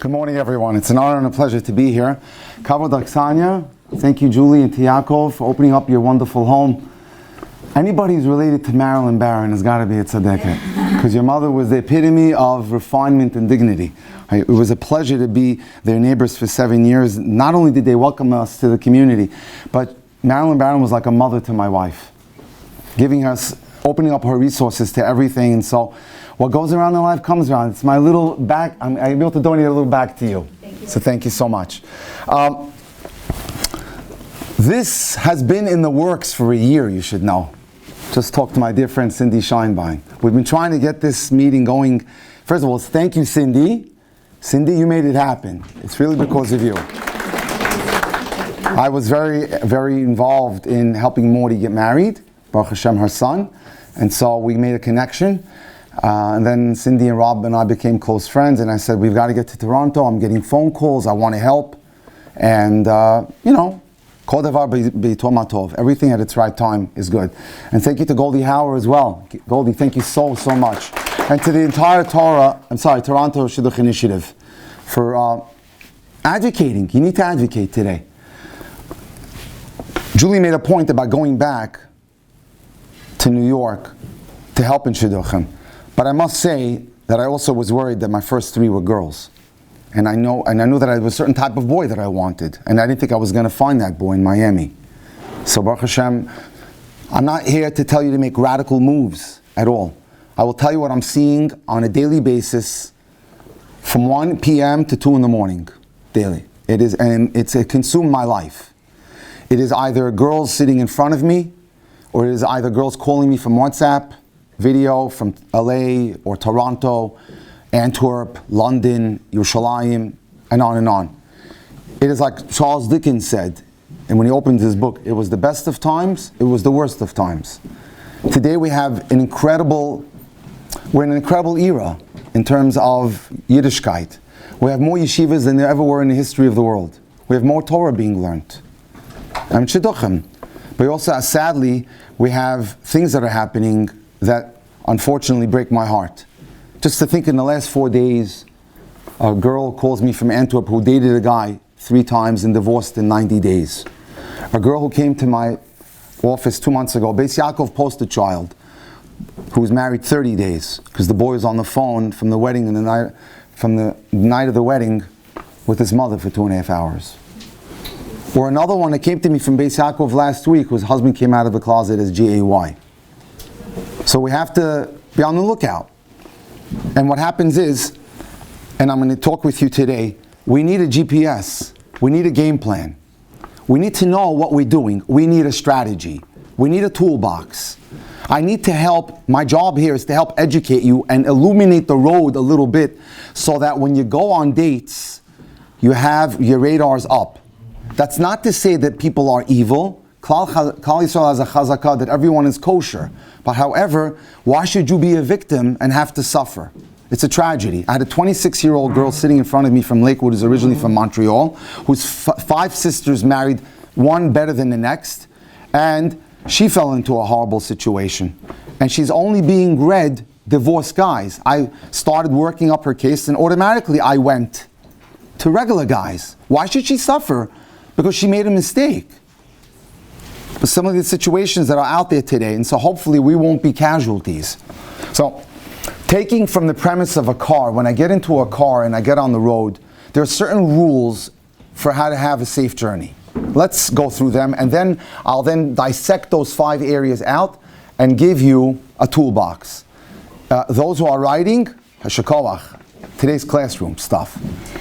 Good morning, everyone. It's an honor and a pleasure to be here. Kavod Aksanya, thank you, Julie and Tiakov, for opening up your wonderful home. Anybody who's related to Marilyn Barron has got to be a tzaddiket, because your mother was the epitome of refinement and dignity. It was a pleasure to be their neighbors for 7 years. Not only did they welcome us to the community, but Marilyn Barron was like a mother to my wife, opening up her resources to everything. And so what goes around in life comes around. It's my little back. I'm able to donate a little back to you. Thank you. So thank you so much. This has been in the works for a year, you should know. Just talked to my dear friend Cindy Scheinbein. We've been trying to get this meeting going. First of all, thank you, Cindy. Cindy, you made it happen. It's really because of you. I was very, very involved in helping Morty get married, Baruch Hashem, her son. And so we made a connection. And then Cindy and Rob and I became close friends. And I said, we've got to get to Toronto. I'm getting phone calls. I want to help. And, Kol davar b'yito ma tov. Everything at its right time is good. And thank you to Goldie Hauer as well. Goldie, thank you so much. And to the entire Toronto Shidduch Initiative for advocating. You need to advocate today. Julie made a point about going back to New York to help in Shidduchim. But I must say that I also was worried that my first 3 were girls. And I knew that I was a certain type of boy that I wanted. And I didn't think I was going to find that boy in Miami. So Baruch Hashem, I'm not here to tell you to make radical moves at all. I will tell you what I'm seeing on a daily basis from 1 p.m. to 2 in the morning, daily. It consumed my life. It is either girls sitting in front of me, or it is either girls calling me from WhatsApp, video from LA or Toronto, Antwerp, London, Yerushalayim, and on and on. It is like Charles Dickens said, and when he opened his book, it was the best of times, it was the worst of times. Today we're in an incredible era in terms of Yiddishkeit. We have more yeshivas than there ever were in the history of the world. We have more Torah being learned. And Shidduchim. But also, sadly, we have things that are happening that unfortunately break my heart. Just to think, in the last 4 days, a girl calls me from Antwerp who dated a guy 3 times and divorced in 90 days. A girl who came to my office 2 months ago, Beis Yaakov poster child, who was married 30 days, because the boy was on the phone from the wedding from the night of the wedding with his mother for 2.5 hours. Or another one that came to me from Beis Yaakov last week, whose husband came out of the closet as G-A-Y. So we have to be on the lookout. And what happens is, and I'm going to talk with you today, we need a GPS. We need a game plan. We need to know what we're doing. We need a strategy. We need a toolbox. I need to help. My job here is to help educate you and illuminate the road a little bit so that when you go on dates, you have your radars up. That's not to say that people are evil. Klal Yisrael has a chazakah that everyone is kosher. But however, why should you be a victim and have to suffer? It's a tragedy. I had a 26-year-old girl sitting in front of me from Lakewood, who's originally from Montreal, whose 5 sisters married, one better than the next, and she fell into a horrible situation. And she's only being read divorced guys. I started working up her case, and automatically I went to regular guys. Why should she suffer? Because she made a mistake. But some of the situations that are out there today, and so hopefully we won't be casualties. So, taking from the premise of a car, when I get into a car and I get on the road, there are certain rules for how to have a safe journey. Let's go through them, and then I'll dissect those 5 areas out and give you a toolbox. Those who are writing, hashakoach, today's classroom stuff.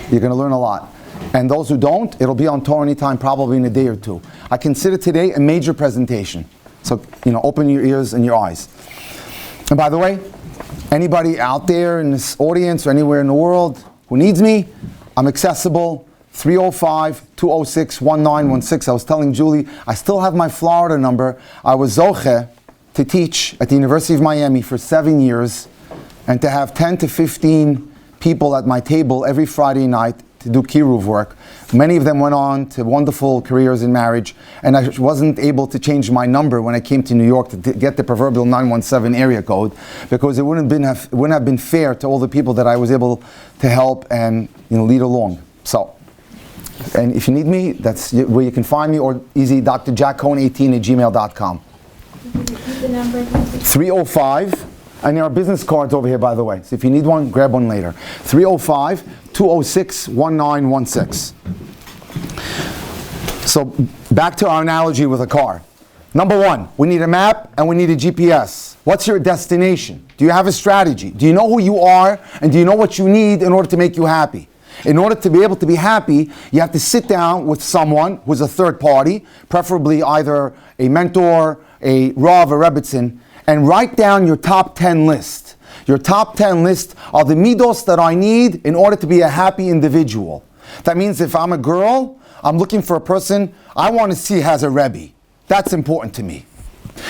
You're going to learn a lot. And those who don't, it'll be on Torah Anytime probably in a day or 2. I consider today a major presentation. So, open your ears and your eyes. And by the way, anybody out there in this audience or anywhere in the world who needs me, I'm accessible. 305-206-1916. I was telling Julie, I still have my Florida number. I was zoche to teach at the University of Miami for 7 years and to have 10 to 15 people at my table every Friday night to do kiruv work. Many of them went on to wonderful careers in marriage, and I wasn't able to change my number when I came to New York to get the proverbial 917 area code, because it wouldn't have been fair to all the people that I was able to help and lead along. So, and if you need me, that's where you can find me, or easy, drjackcohen18@gmail.com. 305. And there are business cards over here, by the way. So if you need one, grab one later. 305-206-1916. So back to our analogy with a car. Number one, we need a map and we need a GPS. What's your destination? Do you have a strategy? Do you know who you are, and do you know what you need in order to make you happy? In order to be able to be happy, you have to sit down with someone who's a third party, preferably either a mentor, a Rav, a Rebbitzin, and write down your top 10 list. Your top 10 list are the midos that I need in order to be a happy individual. That means if I'm a girl, I'm looking for a person I want to see has a Rebbe. That's important to me.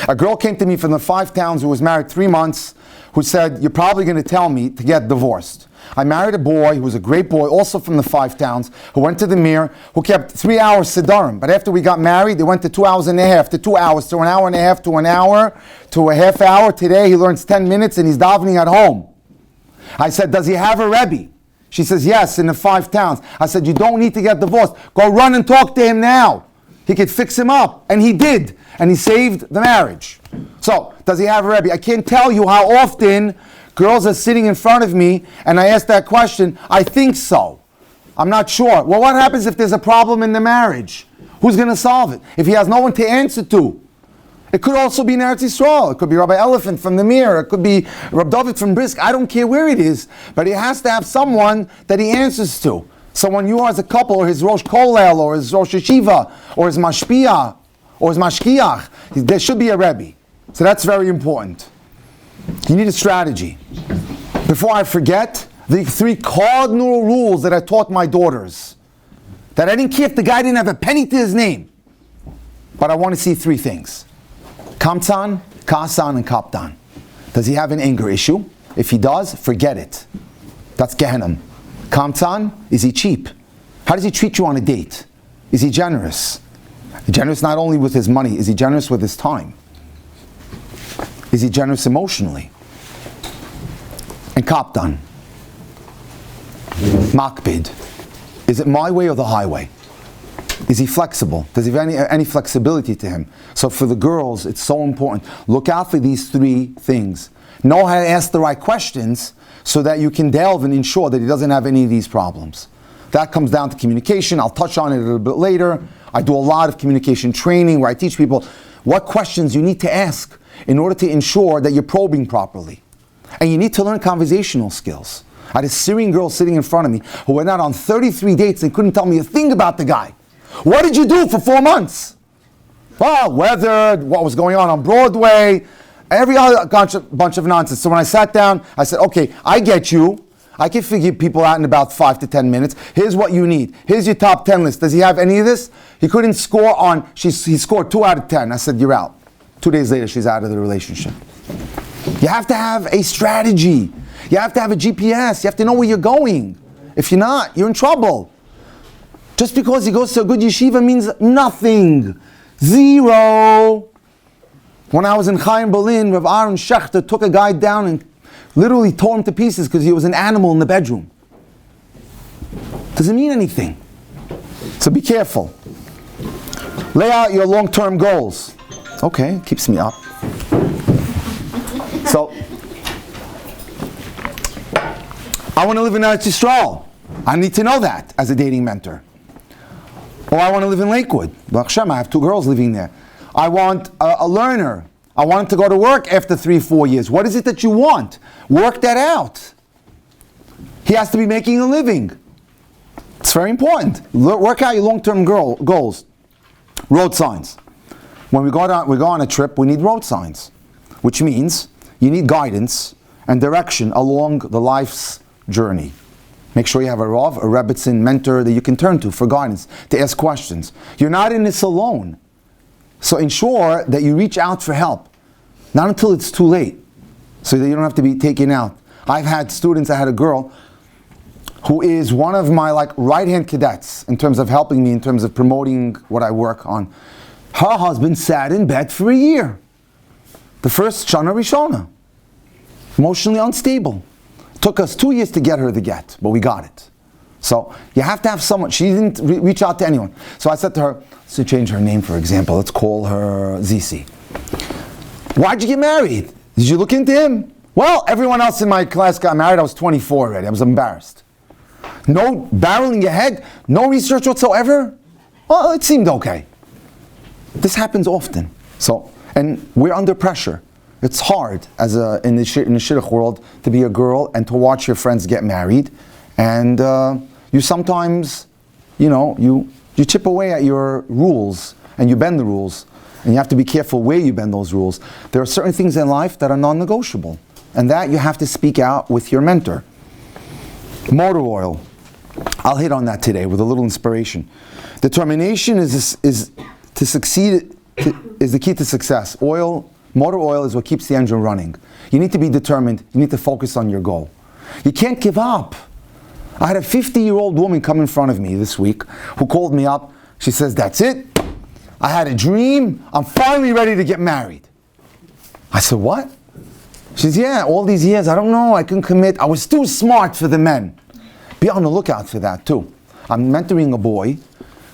A girl came to me from the 5 towns who was married 3 months, who said, you're probably going to tell me to get divorced. I married a boy who was a great boy, also from the 5 towns, who went to the mir, who kept 3 hours Siddurim. But after we got married, they went to 2 hours and a half, to 2 hours, to an hour and a half, to an hour, to a half hour. Today he learns 10 minutes and he's davening at home. I said, does he have a Rebbe? She says, yes, in the 5 towns. I said, you don't need to get divorced. Go run and talk to him now. He could fix him up. And he did. And he saved the marriage. So, does he have a Rebbe? I can't tell you how often girls are sitting in front of me and I ask that question. I think so. I'm not sure. Well, what happens if there's a problem in the marriage? Who's going to solve it? If he has no one to answer to? It could also be Eretz Yisrael. It could be Rabbi Elephant from the Mir. It could be Rabbi David from Brisk. I don't care where it is. But he has to have someone that he answers to. Someone you are as a couple, or his Rosh Kollel, or his Rosh Yeshiva, or his Mashpia, or his Mashkiach. There should be a Rebbe. So that's very important. You need a strategy. Before I forget, the 3 cardinal rules that I taught my daughters. That I didn't care if the guy didn't have a penny to his name. But I want to see 3 things. Kamtzan, Kasan, and Kaptan. Does he have an anger issue? If he does, forget it. That's Gehenna. Kamtzan, is he cheap? How does he treat you on a date? Is he generous? Generous not only with his money, is he generous with his time? Is he generous emotionally? And Kaptan, Makbid, is it my way or the highway? Is he flexible? Does he have any flexibility to him? So for the girls, it's so important. Look out for these 3 things. Know how to ask the right questions so that you can delve and ensure that he doesn't have any of these problems. That comes down to communication. I'll touch on it a little bit later. I do a lot of communication training where I teach people what questions you need to ask in order to ensure that you're probing properly. And you need to learn conversational skills. I had a Syrian girl sitting in front of me who went out on 33 dates and couldn't tell me a thing about the guy. What did you do for 4 months? Well, weather, what was going on Broadway, every other bunch of nonsense. So when I sat down, I said, okay, I get you. I can figure people out in about 5 to 10 minutes. Here's what you need. Here's your top 10 list. Does he have any of this? He couldn't score on, he scored 2 out of 10. I said, you're out. 2 days later, she's out of the relationship. You have to have a strategy. You have to have a GPS. You have to know where you're going. If you're not, you're in trouble. Just because he goes to a good yeshiva means nothing. 0. When I was in Chaim, Berlin, Rav Aaron Schechter took a guy down and literally tore him to pieces because he was an animal in the bedroom. Doesn't mean anything. So be careful. Lay out your long-term goals. Okay, keeps me up. So, I want to live in Eretz Yisrael. I need to know that as a dating mentor. Or I want to live in Lakewood. Baruch Hashem, I have 2 girls living there. I want a learner. I want him to go to work after 3-4 years. What is it that you want? Work that out. He has to be making a living. It's very important. Work out your long-term goals. Road signs. When we go on a trip, we need road signs, which means you need guidance and direction along the life's journey. Make sure you have a Rav, a Rebbitzin mentor that you can turn to for guidance, to ask questions. You're not in this alone. So ensure that you reach out for help. Not until it's too late, so that you don't have to be taken out. I've had students, I had a girl who is one of my right-hand cadets in terms of helping me, in terms of promoting what I work on. Her husband sat in bed for a year. The first Shana Rishona. Emotionally unstable. Took us 2 years to get her the get, but we got it. So you have to have someone. She didn't reach out to anyone. So I said to her, let's change her name, for example. Let's call her Zisi. Why'd you get married? Did you look into him? Well, everyone else in my class got married. I was 24 already. I was embarrassed. No barreling your head, no research whatsoever. Well, it seemed okay. This happens often. So, and we're under pressure. It's hard in the Shidduch world to be a girl and to watch your friends get married, and you sometimes, you chip away at your rules and you bend the rules, and you have to be careful where you bend those rules. There are certain things in life that are non-negotiable, and that you have to speak out with your mentor. Motor oil. I'll hit on that today with a little inspiration. Determination is to succeed. Is the key to success. Motor oil is what keeps the engine running. You need to be determined. You need to focus on your goal. You can't give up. I had a 50-year-old woman come in front of me this week who called me up. She says, that's it. I had a dream. I'm finally ready to get married. I said, what? She says, yeah, all these years, I don't know, I couldn't commit. I was too smart for the men. Be on the lookout for that too. I'm mentoring a boy.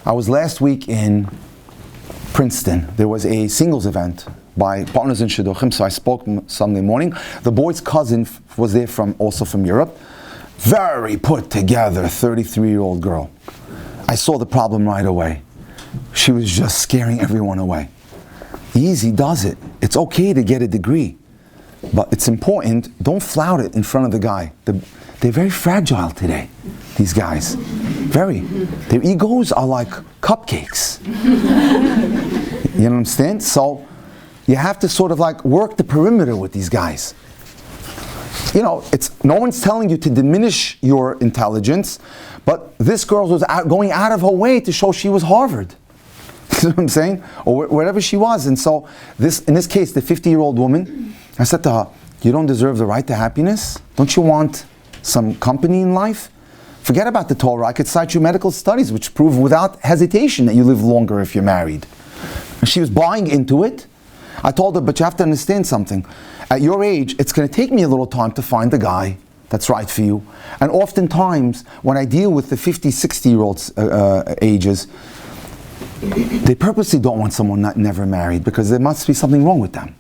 I was last week in Princeton. There was a singles event by partners in Shidduchim, so I spoke Sunday morning. The boy's cousin was there also from Europe. Very put together 33-year-old girl. I saw the problem right away. She was just scaring everyone away. Easy does it. It's okay to get a degree, but it's important, don't flout it in front of the guy. They're very fragile today, these guys. Very. Their egos are like cupcakes. You understand? So you have to sort of work the perimeter with these guys. No one's telling you to diminish your intelligence, but this girl was going out of her way to show she was Harvard. You know what I'm saying? Or wherever she was. And so in this case, the 50-year-old woman, I said to her, you don't deserve the right to happiness? Don't you want some company in life? Forget about the Torah. I could cite you medical studies which prove without hesitation that you live longer if you're married. And she was buying into it. I told her, but you have to understand something. At your age, it's going to take me a little time to find the guy that's right for you. And oftentimes, when I deal with the 50, 60-year-olds ages, they purposely don't want someone never married because there must be something wrong with them.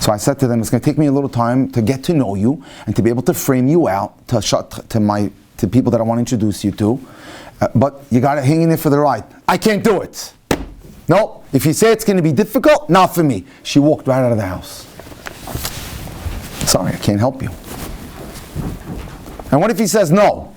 So I said to them, it's going to take me a little time to get to know you and to be able to frame you out to people that I want to introduce you to. But you got to hang in there for the ride. I can't do it. No, if you say it's going to be difficult, not for me. She walked right out of the house. Sorry, I can't help you. And what if he says no?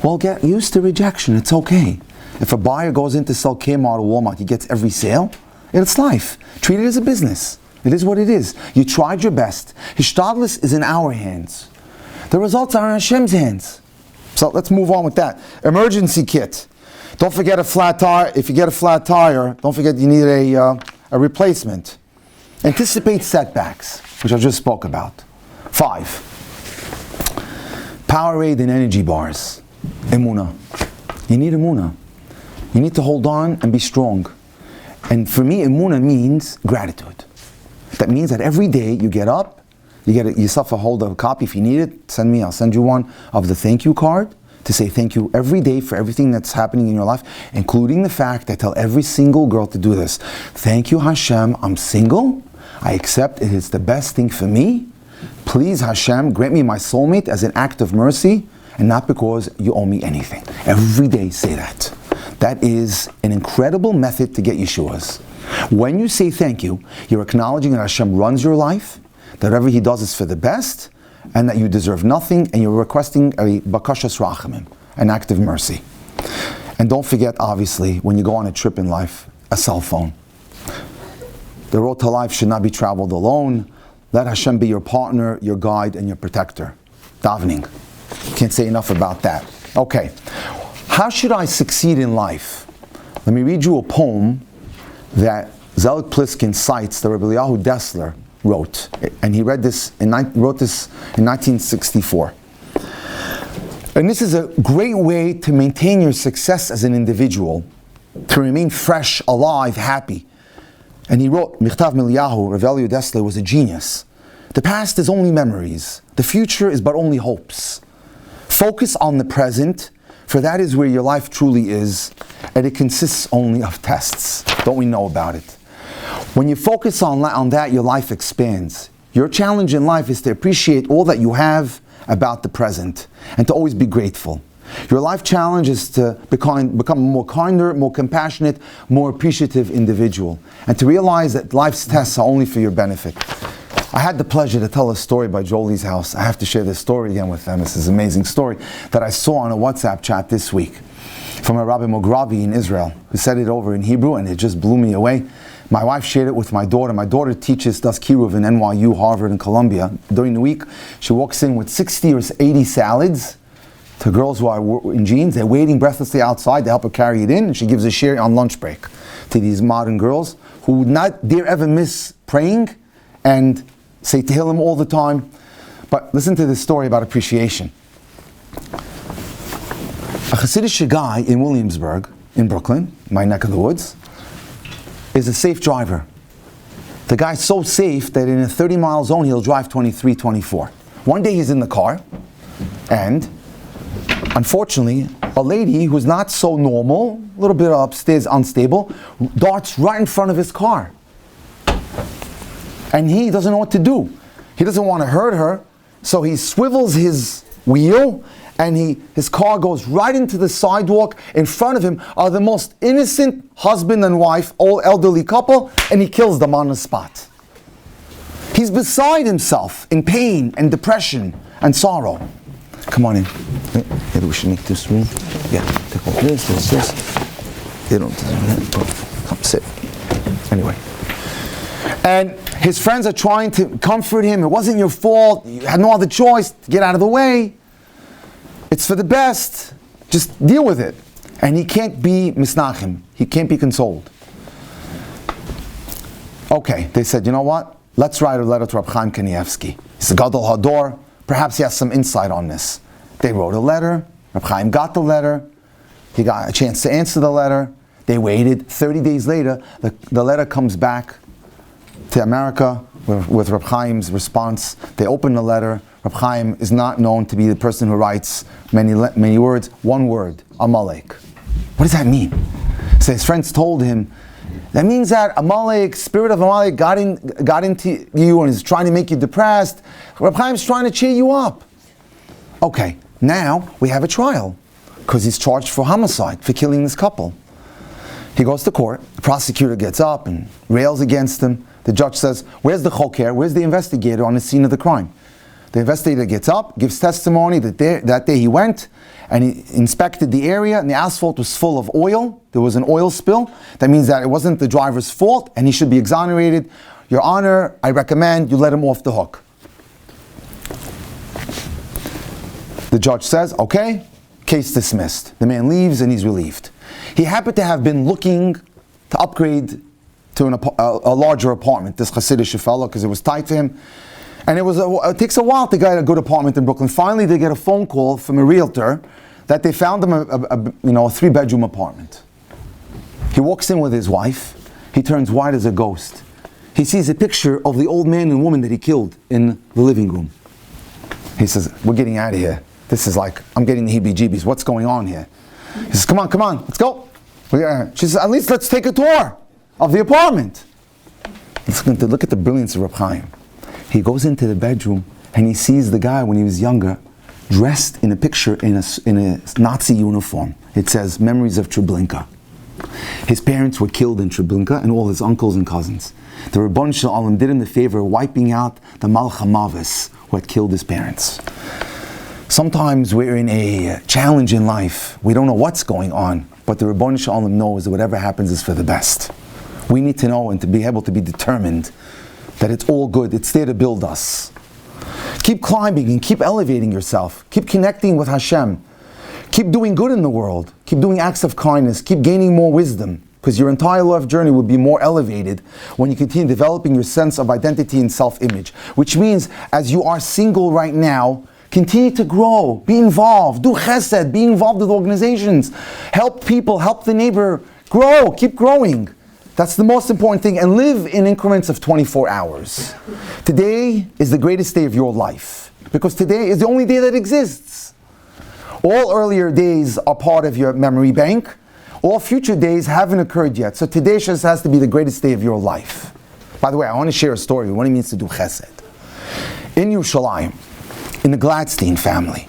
Well, get used to rejection. It's okay. If a buyer goes in to sell Kmart or Walmart, he gets every sale. It's life. Treat it as a business. It is what it is. You tried your best. Hishtadlus is in our hands. The results are in Hashem's hands. So let's move on with that. Emergency kit. Don't forget a flat tire. If you get a flat tire, don't forget you need a replacement. Anticipate setbacks, which I just spoke about. 5. Powerade and energy bars. Emunah. You need emunah. You need to hold on and be strong. And for me, emunah means gratitude. That means that every day you get up, you get yourself a hold of a copy. If you need it, send me. I'll send you one of the thank you card to say thank you every day for everything that's happening in your life, including the fact I tell every single girl to do this. Thank you, Hashem. I'm single. I accept it is the best thing for me. Please, Hashem, grant me my soulmate as an act of mercy and not because you owe me anything. Every day say that. That is an incredible method to get Yeshuas. When you say thank you, you're acknowledging that Hashem runs your life, that whatever He does is for the best, and that you deserve nothing, and you're requesting a bakashas rachamim, an act of mercy. And don't forget, obviously, when you go on a trip in life, a cell phone. The road to life should not be traveled alone. Let Hashem be your partner, your guide, and your protector. Davening. Can't say enough about that. Okay. How should I succeed in life? Let me read you a poem that Zelig Pliskin cites that Rabbi Eliyahu Dessler wrote. And he wrote this in 1964. And this is a great way to maintain your success as an individual, to remain fresh, alive, happy. And he wrote, Michtav Miliyahu, Rav Elio Dessler was a genius. The past is only memories. The future is but only hopes. Focus on the present, for that is where your life truly is, and it consists only of tests. Don't we know about it? When you focus on that, your life expands. Your challenge in life is to appreciate all that you have about the present, and to always be grateful. Your life challenge is to become a more kinder, more compassionate, more appreciative individual, and to realize that life's tests are only for your benefit. I had the pleasure to tell a story by Jolie's house. I have to share this story again with them. This is an amazing story that I saw on a WhatsApp chat this week from a Rabbi Mogravi in Israel, who said it over in Hebrew, and it just blew me away. My wife shared it with my daughter. My daughter does Kiruv in NYU, Harvard, and Columbia. During the week, she walks in with 60 or 80 salads to girls who are in jeans. They're waiting breathlessly outside to help her carry it in, and she gives a share on lunch break to these modern girls who would not dare ever miss praying and say Tehillim all the time. But listen to this story about appreciation. A Hasidic guy in Williamsburg, in Brooklyn, my neck of the woods, is a safe driver. The guy's so safe that in a 30-mile zone he'll drive 23, 24. One day he's in the car, and unfortunately, a lady who's not so normal, a little bit upstairs unstable, darts right in front of his car. And he doesn't know what to do. He doesn't want to hurt her, so he swivels his wheel, and his car goes right into the sidewalk. In front of him are the most innocent husband and wife, old elderly couple, and he kills them on the spot. He's beside himself in pain and depression and sorrow. Come on in. Maybe we should make this room. Yeah, take all this. They don't. Come sit. Anyway. And his friends are trying to comfort him. It wasn't your fault. You had no other choice to get out of the way. It's for the best. Just deal with it. And he can't be misnachim. He can't be consoled. Okay, they said, you know what? Let's write a letter to Reb Chaim Kanievsky. He's a Gadol Hador. Perhaps he has some insight on this. They wrote a letter. Reb Chaim got the letter. He got a chance to answer the letter. They waited. 30 days later, the letter comes back to America with Reb Chaim's response. They open the letter. Reb Chaim is not known to be the person who writes many words. One word, Amalek. What does that mean? So his friends told him, that means that Amalek, spirit of Amalek got into you and is trying to make you depressed. Reb Chaim's trying to cheer you up. Okay, now we have a trial because he's charged for homicide, for killing this couple. He goes to court. The prosecutor gets up and rails against him. The judge says, where's the choker? Where's the investigator on the scene of the crime? The investigator gets up, gives testimony that that day he went and he inspected the area, and the asphalt was full of oil. There was an oil spill. That means that it wasn't the driver's fault and he should be exonerated. Your Honor, I recommend you let him off the hook. The judge says, okay, case dismissed. The man leaves and he's relieved. He happened to have been looking to upgrade to a larger apartment, this Hasidic fellow, because it was tight to him. And it takes a while to get a good apartment in Brooklyn. Finally, they get a phone call from a realtor that they found him a 3-bedroom apartment. He walks in with his wife. He turns white as a ghost. He sees a picture of the old man and woman that he killed in the living room. He says, we're getting out of here. This is like, I'm getting the heebie-jeebies. What's going on here? He says, come on, let's go. She says, at least let's take a tour of the apartment. Look at the brilliance of Reb Chaim. He goes into the bedroom and he sees the guy when he was younger dressed in a picture in a Nazi uniform. It says, Memories of Treblinka. His parents were killed in Treblinka and all his uncles and cousins. The Ribbon Shalom did him the favor of wiping out the Malach HaMavis who had killed his parents. Sometimes we're in a challenge in life. We don't know what's going on, but the Ribbon Shalom knows that whatever happens is for the best. We need to know and to be able to be determined that it's all good. It's there to build us. Keep climbing and keep elevating yourself. Keep connecting with Hashem. Keep doing good in the world. Keep doing acts of kindness. Keep gaining more wisdom, because your entire life journey will be more elevated when you continue developing your sense of identity and self-image. Which means, as you are single right now, Continue to grow, be involved, do chesed, be involved with organizations, help people, help the neighbor, grow, keep growing. That's the most important thing, and live in increments of 24 hours. Today is the greatest day of your life, because today is the only day that exists. All earlier days are part of your memory bank. All future days haven't occurred yet. So today just has to be the greatest day of your life. By the way, I want to share a story of what it means to do chesed. In Yerushalayim, in the Gladstein family,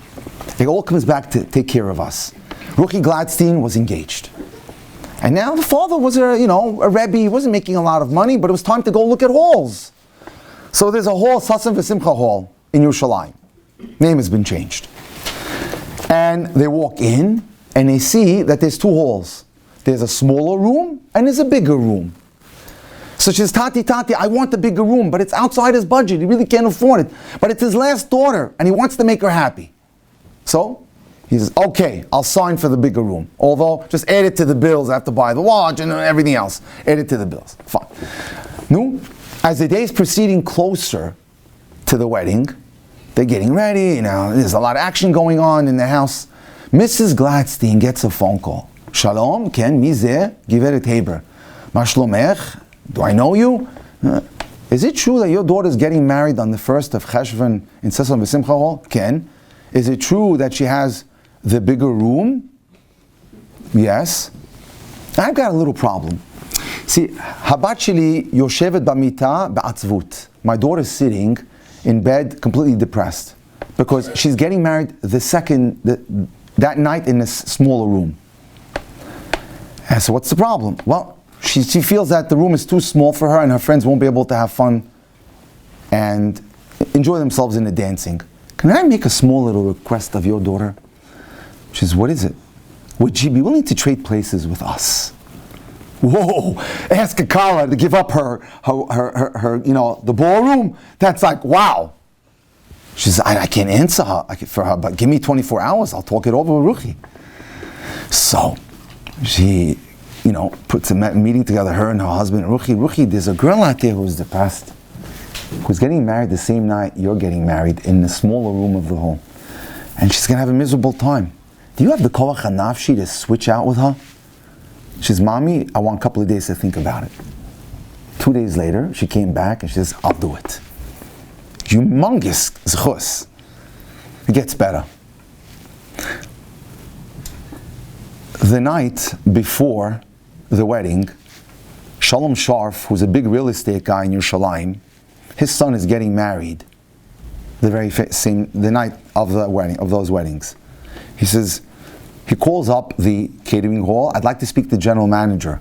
it all comes back to take care of us. Ruchi Gladstein was engaged. And now the father was a Rabbi. He wasn't making a lot of money, but it was time to go look at halls. So there's a hall, Sassan V'Simcha Hall, in Yerushalayim. Name has been changed. And they walk in, and they see that there's two halls. There's a smaller room, and there's a bigger room. So she says, Tati, I want the bigger room, but it's outside his budget. He really can't afford it. But it's his last daughter, and he wants to make her happy. So he says, okay, I'll sign for the bigger room. Although, just add it to the bills. I have to buy the watch and everything else. Add it to the bills. Fine. No, as the days proceeding closer to the wedding, they're getting ready. There's a lot of action going on in the house. Mrs. Gladstein gets a phone call. Shalom, Ken, mi zeh, Giveret Heber. Ma shlomech? Do I know you? Is it true that your daughter is getting married on the 1st of Cheshvan in Sassan V'Simcha Hall? Ken. Is it true that she has the bigger room? Yes. I've got a little problem. See, Habat sheli yoshevet b'mita ba'atzvut. My daughter's sitting in bed completely depressed because she's getting married that night in this smaller room. And so what's the problem? Well, she feels that the room is too small for her and her friends won't be able to have fun and enjoy themselves in the dancing. Can I make a small little request of your daughter? She says, what is it? Would she be willing to trade places with us? Whoa! Ask a Kala to give up her the ballroom? That's like, wow. She says, I can't answer for her, but give me 24 hours, I'll talk it over with Ruchi. So, she puts a meeting together, her and her husband, Ruchi, there's a girl out there who's depressed, who's getting married the same night you're getting married in the smaller room of the home. And she's going to have a miserable time. Do you have the koach hanafshi to switch out with her? She says, Mommy, I want a couple of days to think about it. 2 days later, she came back and she says, I'll do it. Humongous zchus. It gets better. The night before the wedding, Shalom Sharf, who's a big real estate guy in Yerushalayim, his son is getting married the night of the wedding, of those weddings. He says, he calls up the catering hall. I'd like to speak to the general manager.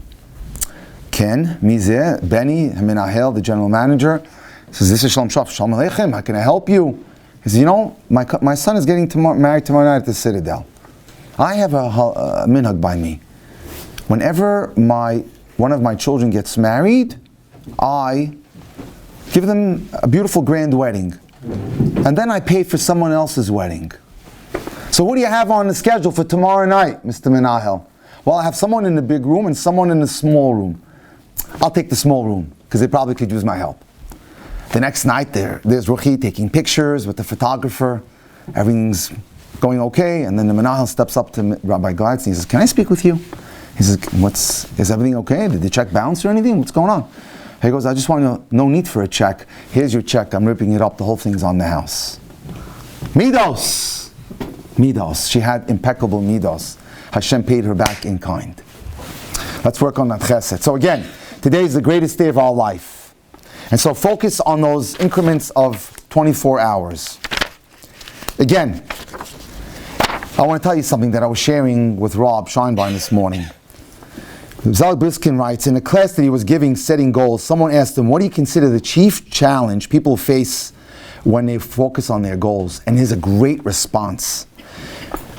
Ken, Mizeh, Benny, Menahel, the general manager. He says, this is Shalom Sharf. Shalom Aleichem, how can I help you? He says, my son is getting married tomorrow night at the Citadel. I have a minhag by me. Whenever one of my children gets married, I give them a beautiful grand wedding. And then I pay for someone else's wedding. So what do you have on the schedule for tomorrow night, Mr. Menahel? Well, I have someone in the big room and someone in the small room. I'll take the small room, because they probably could use my help. The next night, there's Ruchi taking pictures with the photographer. Everything's going okay, and then the Menahel steps up to Rabbi Gladstein. He says, can I speak with you? He says, is everything okay? Did the check bounce or anything? What's going on? He goes, I just want to know, no need for a check. Here's your check. I'm ripping it up. The whole thing's on the house. Midos. She had impeccable midos. Hashem paid her back in kind. Let's work on that chesed. So again, today is the greatest day of our life. And so focus on those increments of 24 hours. Again, I want to tell you something that I was sharing with Rob Scheinbein this morning. Zal Briskin writes, in a class that he was giving setting goals, someone asked him, what do you consider the chief challenge people face when they focus on their goals? And here's a great response.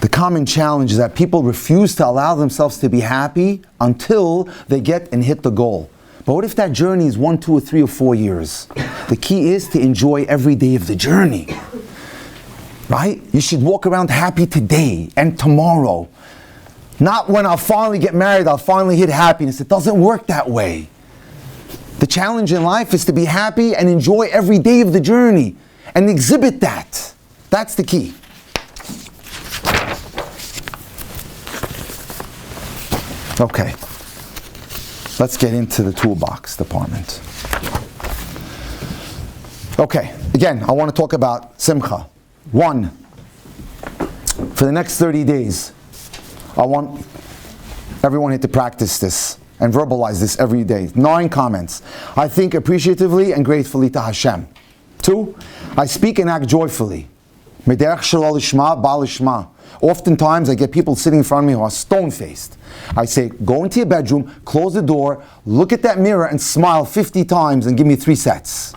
The common challenge is that people refuse to allow themselves to be happy until they get and hit the goal. But what if that journey is 1, 2, or 3, or 4 years? The key is to enjoy every day of the journey. Right? You should walk around happy today and tomorrow. Not when I'll finally get married, I'll finally hit happiness. It doesn't work that way. The challenge in life is to be happy and enjoy every day of the journey and exhibit that. That's the key. Okay. Let's get into the toolbox department. Okay, again, I want to talk about Simcha. 1, for the next 30 days, I want everyone here to practice this and verbalize this every day. 9 comments. I think appreciatively and gratefully to Hashem. 2, I speak and act joyfully. Oftentimes I get people sitting in front of me who are stone-faced. I say, go into your bedroom, close the door, look at that mirror and smile 50 times and give me 3 sets.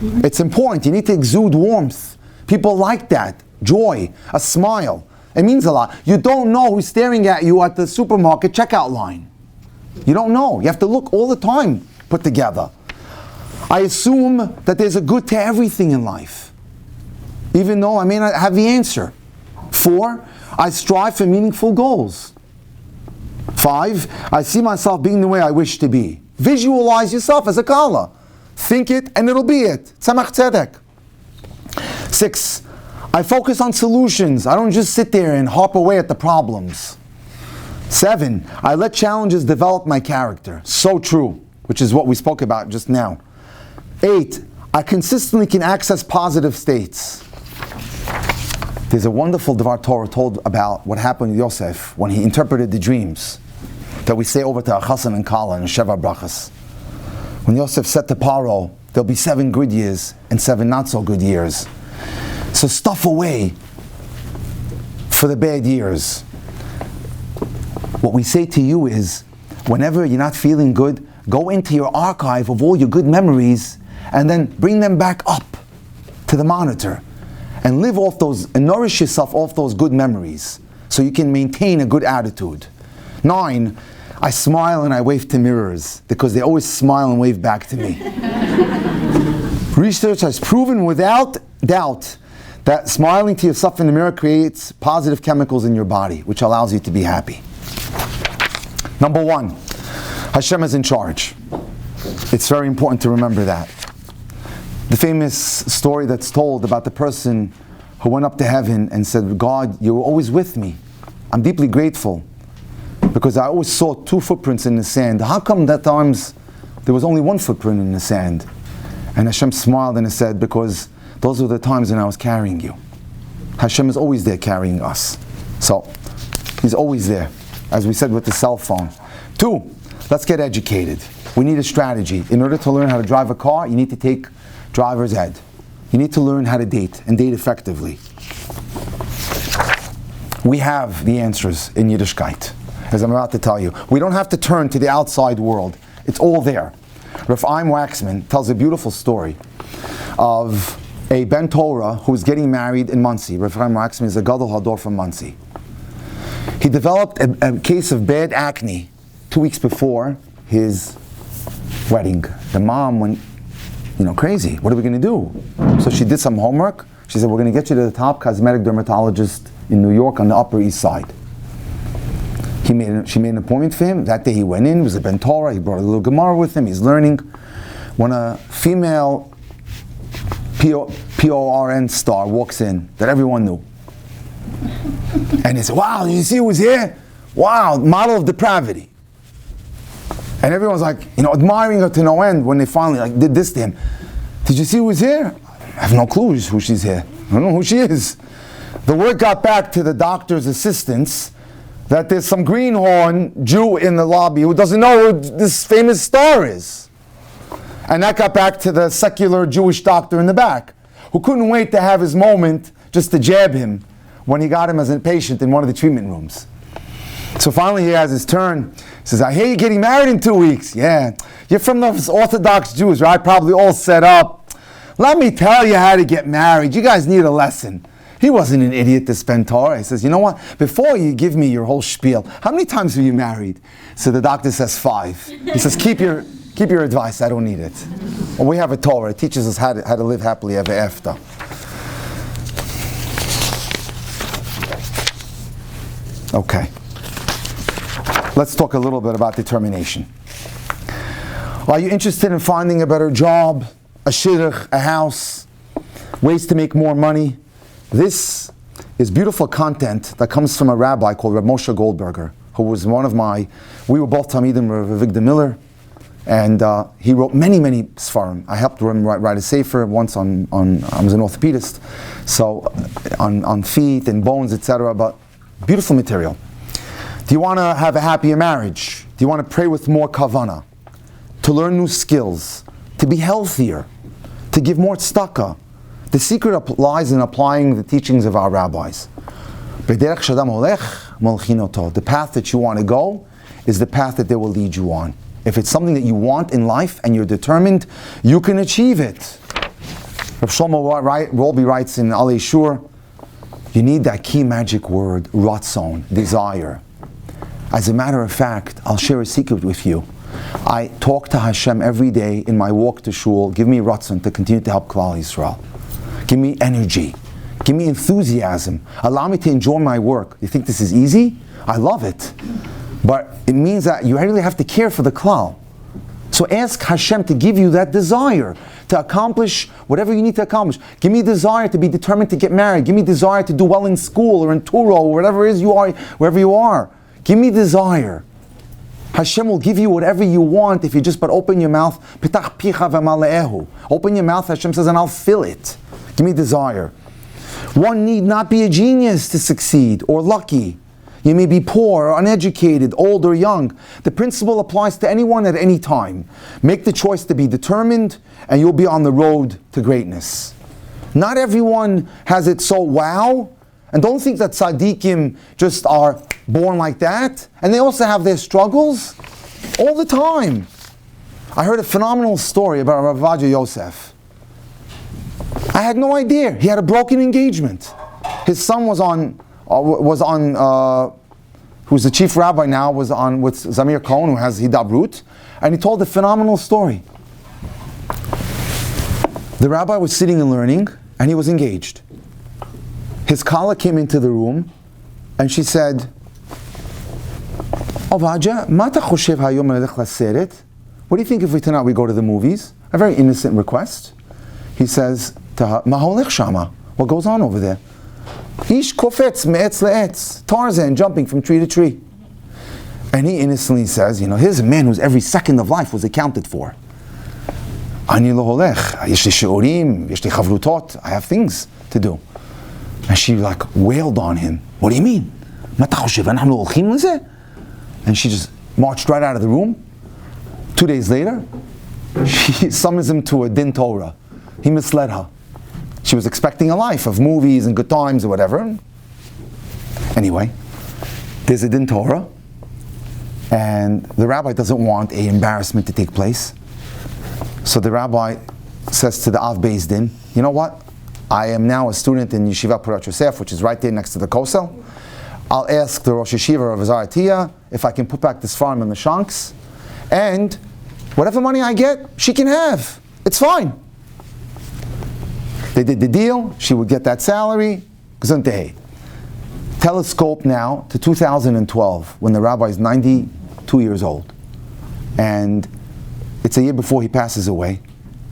It's important. You need to exude warmth. People like that. Joy. A smile. It means a lot. You don't know who's staring at you at the supermarket checkout line. You don't know. You have to look all the time put together. I assume that there's a good to everything in life, even though I may not have the answer. 4, I strive for meaningful goals. 5, I see myself being the way I wish to be. Visualize yourself as a kala. Think it and it'll be it. Tzemach tzedek. 6, I focus on solutions. I don't just sit there and hop away at the problems. 7, I let challenges develop my character. So true, which is what we spoke about just now. 8, I consistently can access positive states. There's a wonderful Devar Torah told about what happened with Yosef when he interpreted the dreams that we say over to Achasan and Kala and Sheva Brachas. When Yosef said to Paro, there'll be 7 good years and 7 not so good years. So stuff away for the bad years. What we say to you is, whenever you're not feeling good, go into your archive of all your good memories and then bring them back up to the monitor and live off those and nourish yourself off those good memories so you can maintain a good attitude. 9, I smile and I wave to mirrors because they always smile and wave back to me. Research has proven without doubt that smiling to yourself in the mirror creates positive chemicals in your body, which allows you to be happy. Number 1, Hashem is in charge. It's very important to remember that. The famous story that's told about the person who went up to heaven and said, God, you were always with me. I'm deeply grateful because I always saw 2 footprints in the sand. How come that times there was only 1 footprint in the sand? And Hashem smiled and said, because those were the times when I was carrying you. Hashem is always there carrying us. So, He's always there, as we said with the cell phone. 2, let's get educated. We need a strategy. In order to learn how to drive a car, you need to take driver's ed. You need to learn how to date, and date effectively. We have the answers in Yiddishkeit, as I'm about to tell you. We don't have to turn to the outside world. It's all there. Rav Chaim Waxman tells a beautiful story of a Ben Torah who was getting married in Monsey. Rav Chaim Waxman is a Gadol Hador from Monsey. He developed a case of bad acne 2 weeks before his wedding. The mom went, crazy. What are we going to do? So she did some homework. She said, we're going to get you to the top cosmetic dermatologist in New York on the Upper East Side. She made an appointment for him. That day he went in. It was a Ben Torah. He brought a little Gemara with him. He's learning. When a female PORN star walks in that everyone knew. And he said, wow, you see who's here? Wow, model of depravity. And everyone's like, admiring her to no end when they finally did this to him. Did you see who's here? I have no clue who she's here. I don't know who she is. The word got back to the doctor's assistants that there's some greenhorn Jew in the lobby who doesn't know who this famous star is. And that got back to the secular Jewish doctor in the back, who couldn't wait to have his moment just to jab him when he got him as a patient in one of the treatment rooms. So finally he has his turn. He says, I hear you're getting married in 2 weeks. Yeah. You're from those Orthodox Jews, right? Probably all set up. Let me tell you how to get married. You guys need a lesson. He wasn't an idiot to spend Torah. He says, you know what? Before you give me your whole spiel, how many times were you married? So the doctor says 5. He says, keep your advice. I don't need it. Well, we have a Torah. It teaches us how to live happily ever after. Okay. Let's talk a little bit about determination. Are you interested in finding a better job, a shidduch, a house, ways to make more money? This is beautiful content that comes from a rabbi called Rabbi Moshe Goldberger, who was one of we were both Talmidim of Avigdor Miller, and he wrote many, many Sfarim. I helped him write a sefer once on I was an orthopedist, so on feet and bones, etc., but beautiful material. Do you want to have a happier marriage? Do you want to pray with more kavanah? To learn new skills? To be healthier? To give more tzedakah? The secret lies in applying the teachings of our rabbis. The path that you want to go is the path that they will lead you on. If it's something that you want in life and you're determined, you can achieve it. Rav Shlomo Rolby writes in Alei Shur, you need that key magic word, ratzon, desire. As a matter of fact, I'll share a secret with you. I talk to Hashem every day in my walk to shul. Give me ratzon to continue to help Klal Yisrael. Give me energy. Give me enthusiasm. Allow me to enjoy my work. You think this is easy? I love it. But it means that you really have to care for the Klal. So ask Hashem to give you that desire to accomplish whatever you need to accomplish. Give me desire to be determined to get married. Give me desire to do well in school or in Torah or whatever it is you are, wherever you are. Give me desire. Hashem will give you whatever you want if you just but open your mouth. Pitach picha v'male'ehu. Open your mouth, Hashem says, and I'll fill it. Give me desire. One need not be a genius to succeed or lucky. You may be poor or uneducated, old or young. The principle applies to anyone at any time. Make the choice to be determined and you'll be on the road to greatness. Not everyone has it so wow. And don't think that tzaddikim just are born like that. And they also have their struggles all the time. I heard a phenomenal story about Rav Ovadia Yosef. I had no idea. He had a broken engagement. His son who's the chief rabbi now, was on with Zamir Cohen, who has Hidabrut, and he told a phenomenal story. The rabbi was sitting and learning, and he was engaged. His kala came into the room, and she said, Ovadia, mata choshev hayom nalech laseret? What do you think if tonight we go to the movies? A very innocent request. He says to her, Ma holech shama? What goes on over there? Ish kofetz me'etz le'etz. Tarzan jumping from tree to tree. And he innocently says, here's a man whose every second of life was accounted for. Ani lo holech. Yesh li shiurim, yesh li chavrutot. I have things to do. And she wailed on him. What do you mean? Mata choshev anachnu holchim lezeh? And she just marched right out of the room. 2 days later, she summons him to a din Torah. He misled her. She was expecting a life of movies and good times or whatever. Anyway, there's a din Torah, and the rabbi doesn't want an embarrassment to take place. So the rabbi says to the Av Beis Din, you know what? I am now a student in Yeshiva Purat Yosef, which is right there next to the Kosel. I'll ask the Rosh Yeshiva of Zaratiya if I can put back this farm in the shanks, and whatever money I get, she can have. It's fine. They did the deal. She would get that salary. Gesundheit. Telescope now to 2012, when the rabbi is 92 years old. And it's a year before he passes away.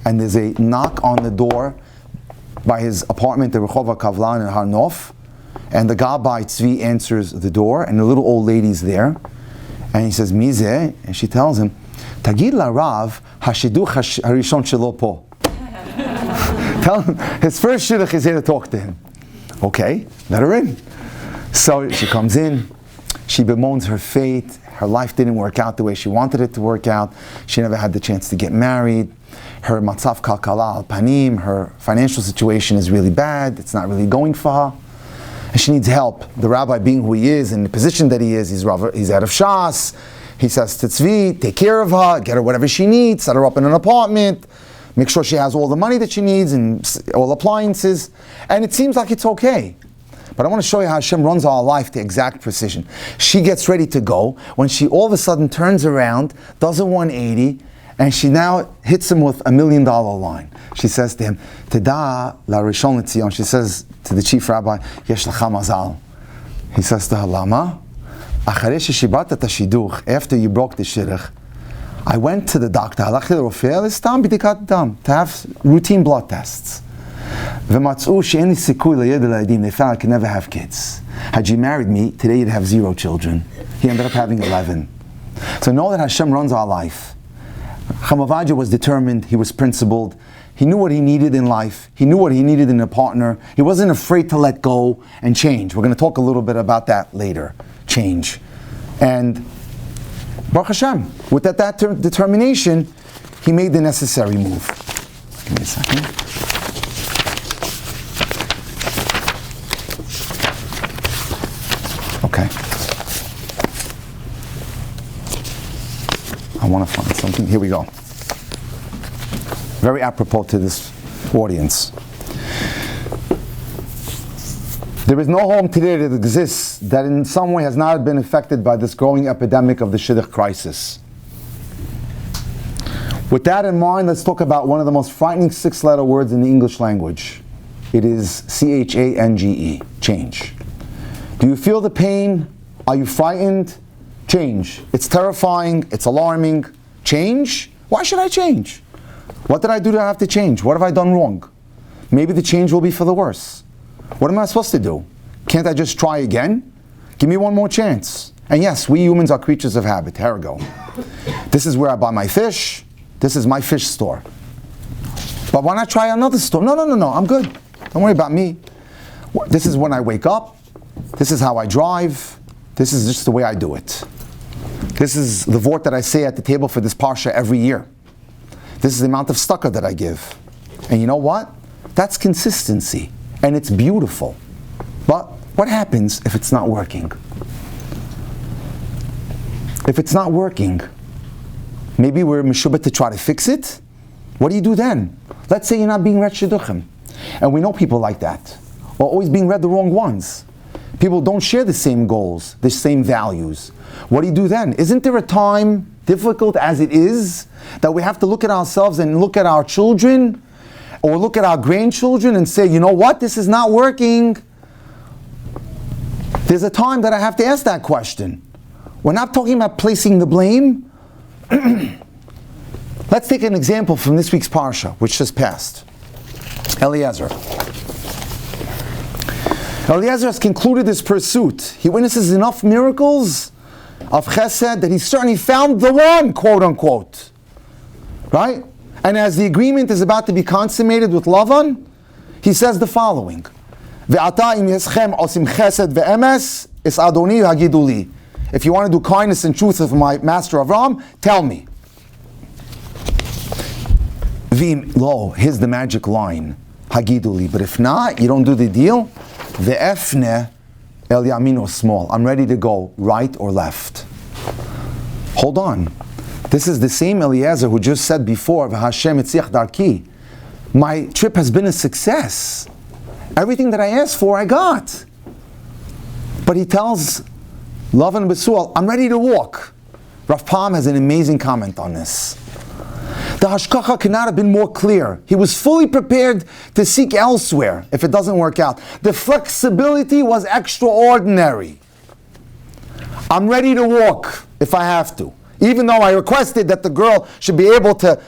And there's a knock on the door by his apartment in Rehova Kavlan in Har Nof. And the Gabbai Tzvi answers the door, and the little old lady's there. And he says, Mizeh? And she tells him, Tagid la Rav, Shidduch harishon shelo po. Tell him, his first shidduch is here to talk to him. Okay, let her in. So she comes in, she bemoans her fate, her life didn't work out the way she wanted it to work out, she never had the chance to get married, her matzav kalkala al panim, her financial situation is really bad, it's not really going for her, and she needs help. The rabbi, being who he is, in the position that he is, he's out of Shas, he says to Tzvi, take care of her, get her whatever she needs, set her up in an apartment, make sure she has all the money that she needs and all appliances. And it seems like it's okay. But I want to show you how Hashem runs our life to exact precision. She gets ready to go when she all of a sudden turns around, does a 180, and she now hits him with $1 million line. She says to him, Teda la Rishon LeZion. She says to the chief rabbi, Yesh lecha mazal. He says to her, Lama, acharei sheshibata ta shidduch, after you broke the shidduch, I went to the doctor, to have routine blood tests. V'matz'u she'en sikui leyed l'yadim. They found I could never have kids. Had you married me, today you'd have 0 children. He ended up having 11. So know that Hashem runs our life. Chamavaja was determined, he was principled, he knew what he needed in life, he knew what he needed in a partner, he wasn't afraid to let go and change. We're going to talk a little bit about that later, change. And Baruch Hashem, with that determination, he made the necessary move. Give me a second. Okay. I want to find something. Here we go. Very apropos to this audience. There is no home today that exists that in some way has not been affected by this growing epidemic of the Shidduch crisis. With that in mind, let's talk about one of the most frightening 6-letter words in the English language. It is C-H-A-N-G-E, change. Do you feel the pain? Are you frightened? Change. It's terrifying, it's alarming. Change? Why should I change? What did I do to have to change? What have I done wrong? Maybe the change will be for the worse. What am I supposed to do? Can't I just try again? Give me one more chance. And yes, we humans are creatures of habit. Here we go. This is where I buy my fish. This is my fish store. But why not try another store? No, I'm good. Don't worry about me. This is when I wake up. This is how I drive. This is just the way I do it. This is the vort that I say at the table for this parsha every year. This is the amount of stucca that I give. And you know what? That's consistency. And it's beautiful. But what happens if it's not working? If it's not working, maybe we're meshubet to try to fix it. What do you do then? Let's say you're not being read shidduchim. And we know people like that. Or always being read the wrong ones. People don't share the same goals, the same values. What do you do then? Isn't there a time, difficult as it is, that we have to look at ourselves and look at our children or look at our grandchildren and say, you know what, this is not working? There's a time that I have to ask that question. We're not talking about placing the blame. Let's take an example from this week's parsha, which just passed. Eliezer. Eliezer has concluded his pursuit. He witnesses enough miracles of chesed that he certainly found the one, quote unquote. Right? And as the agreement is about to be consummated with Lavan, he says the following. Ve'ata im yeschem osim chesed ve'emes es adoni hagidu li. If you want to do kindness and truth with my master Avram, tell me. V'im lo, here's the magic line. Hagidu li. But if not, you don't do the deal. Ve'efne el yamin or small. I'm ready to go right or left. Hold on. This is the same Eliezer who just said before, Hashem etziach darki. My trip has been a success. Everything that I asked for, I got. But he tells Lavan Besuel, I'm ready to walk. Rav Pam has an amazing comment on this. The hashkacha could not have been more clear. He was fully prepared to seek elsewhere if it doesn't work out. The flexibility was extraordinary. I'm ready to walk if I have to. Even though I requested that the girl should be able to,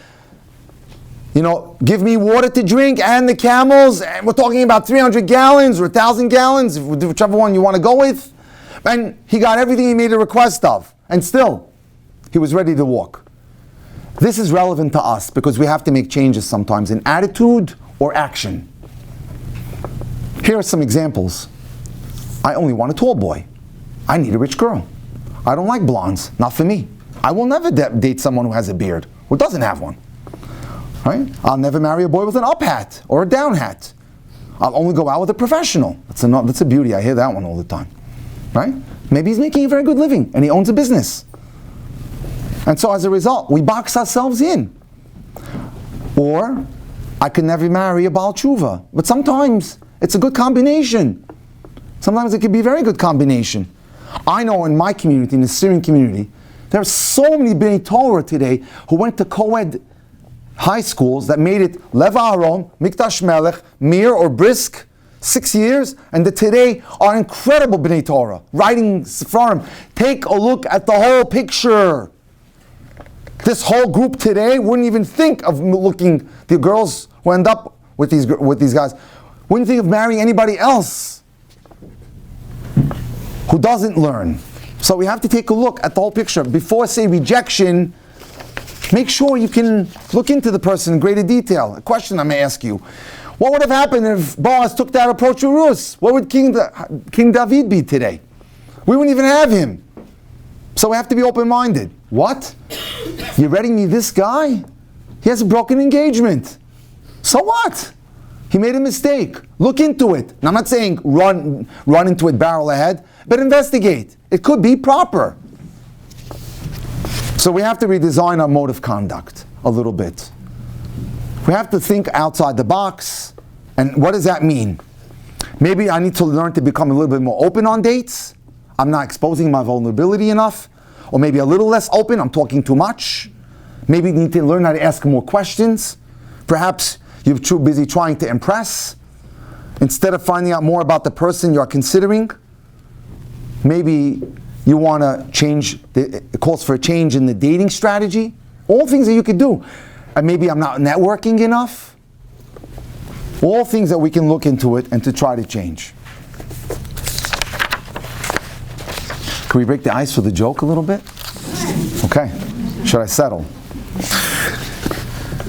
give me water to drink and the camels, and we're talking about 300 gallons or 1,000 gallons, whichever one you want to go with. And he got everything he made a request of. And still, he was ready to walk. This is relevant to us because we have to make changes sometimes in attitude or action. Here are some examples. I only want a tall boy. I need a rich girl. I don't like blondes, not for me. I will never date someone who has a beard, who doesn't have one. Right? I'll never marry a boy with an up hat or a down hat. I'll only go out with a professional. That's a beauty. I hear that one all the time. Right? Maybe he's making a very good living and he owns a business. And so as a result, we box ourselves in. Or, I could never marry a Baal Tshuva. But sometimes it's a good combination. Sometimes it could be a very good combination. I know in my community, in the Syrian community, there are so many Bnei Torah today who went to co-ed high schools that made it Lev Aaron, Mikdash Melech, Mir or Brisk, 6 years, and that today are incredible Bnei Torah, writing Sefarim. Take a look at the whole picture. This whole group today wouldn't even think of looking, the girls who end up with these guys, Wouldn't think of marrying anybody else who doesn't learn. So we have to take a look at the whole picture. Before, say, rejection, make sure you can look into the person in greater detail. A question I'm going to ask you. What would have happened if Boaz took that approach with Rus? What would King David be today? We wouldn't even have him. So we have to be open-minded. What? You're reading me this guy? He has a broken engagement. So what? He made a mistake. Look into it. And I'm not saying run into it barrel ahead, but investigate. It could be proper. So we have to redesign our mode of conduct a little bit. We have to think outside the box. And what does that mean? Maybe I need to learn to become a little bit more open on dates. I'm not exposing my vulnerability enough. Or maybe a little less open, I'm talking too much. Maybe you need to learn how to ask more questions. Perhaps you're too busy trying to impress. Instead of finding out more about the person you're considering, maybe you want to change, it calls for a change in the dating strategy. All things that you could do. And maybe I'm not networking enough. All things that we can look into it and to try to change. Can we break the ice with a joke a little bit? Okay. Should I settle?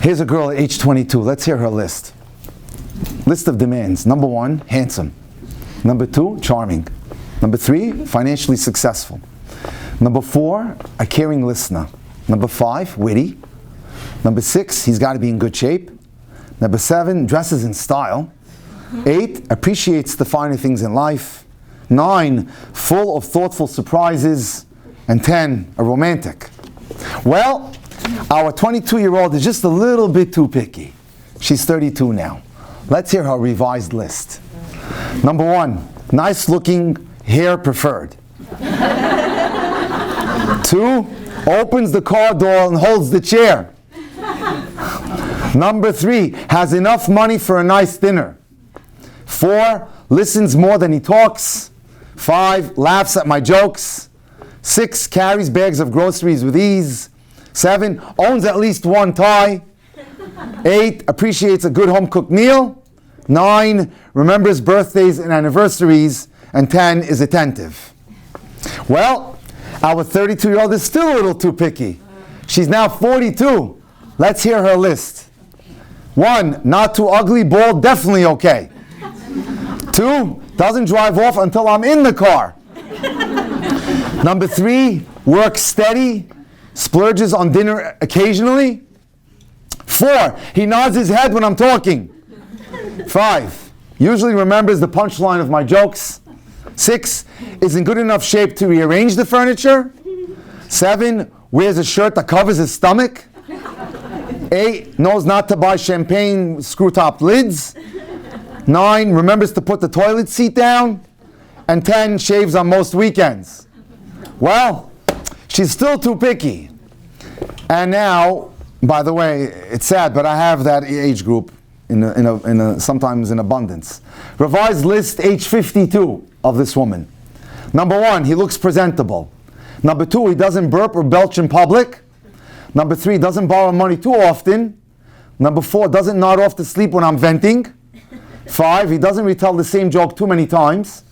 Here's a girl at age 22. Let's hear her list. List of demands. Number 1, handsome. Number 2, charming. Number 3, financially successful. Number 4, a caring listener. Number 5, witty. Number 6, he's got to be in good shape. Number 7, dresses in style. 8, appreciates the finer things in life. 9, full of thoughtful surprises. And 10, a romantic. Well, our 22-year-old is just a little bit too picky. She's 32 now. Let's hear her revised list. Number 1, nice looking, hair preferred. 2, opens the car door and holds the chair. Number 3, has enough money for a nice dinner. 4, listens more than he talks. 5, laughs at my jokes. 6, carries bags of groceries with ease. 7, owns at least one tie. 8, appreciates a good home-cooked meal. 9, remembers birthdays and anniversaries. And 10, is attentive. Well, our 32-year-old is still a little too picky. She's now 42. Let's hear her list. 1, not too ugly, bald, definitely okay. 2, doesn't drive off until I'm in the car. Number 3, works steady, splurges on dinner occasionally. 4, he nods his head when I'm talking. 5, usually remembers the punchline of my jokes. 6, is in good enough shape to rearrange the furniture. 7, wears a shirt that covers his stomach. 8, knows not to buy champagne screw-top lids. 9, remembers to put the toilet seat down. And 10, shaves on most weekends. Well, she's still too picky. And now, by the way, it's sad, but I have that age group sometimes in abundance. Revised list, age 52 of this woman. Number 1, he looks presentable. Number 2, he doesn't burp or belch in public. Number 3, doesn't borrow money too often. Number 4, doesn't nod off to sleep when I'm venting. 5, he doesn't retell the same joke too many times.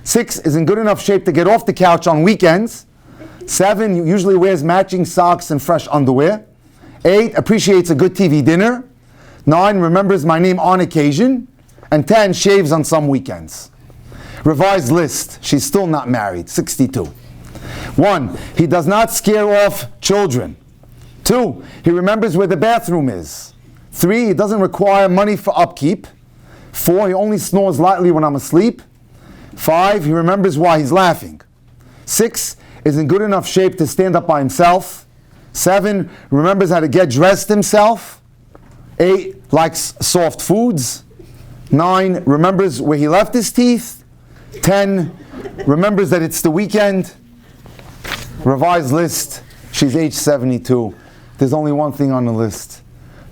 6, is in good enough shape to get off the couch on weekends. 7, usually wears matching socks and fresh underwear. 8, appreciates a good TV dinner. 9, remembers my name on occasion. And 10, shaves on some weekends. Revised list, she's still not married, 62. 1, he does not scare off children. 2, he remembers where the bathroom is. 3, he doesn't require money for upkeep. 4, he only snores lightly when I'm asleep. 5, he remembers why he's laughing. 6, is in good enough shape to stand up by himself. 7, remembers how to get dressed himself. 8, likes soft foods. 9, remembers where he left his teeth. 10, remembers that it's the weekend. Revised list, she's age 72. There's only one thing on the list,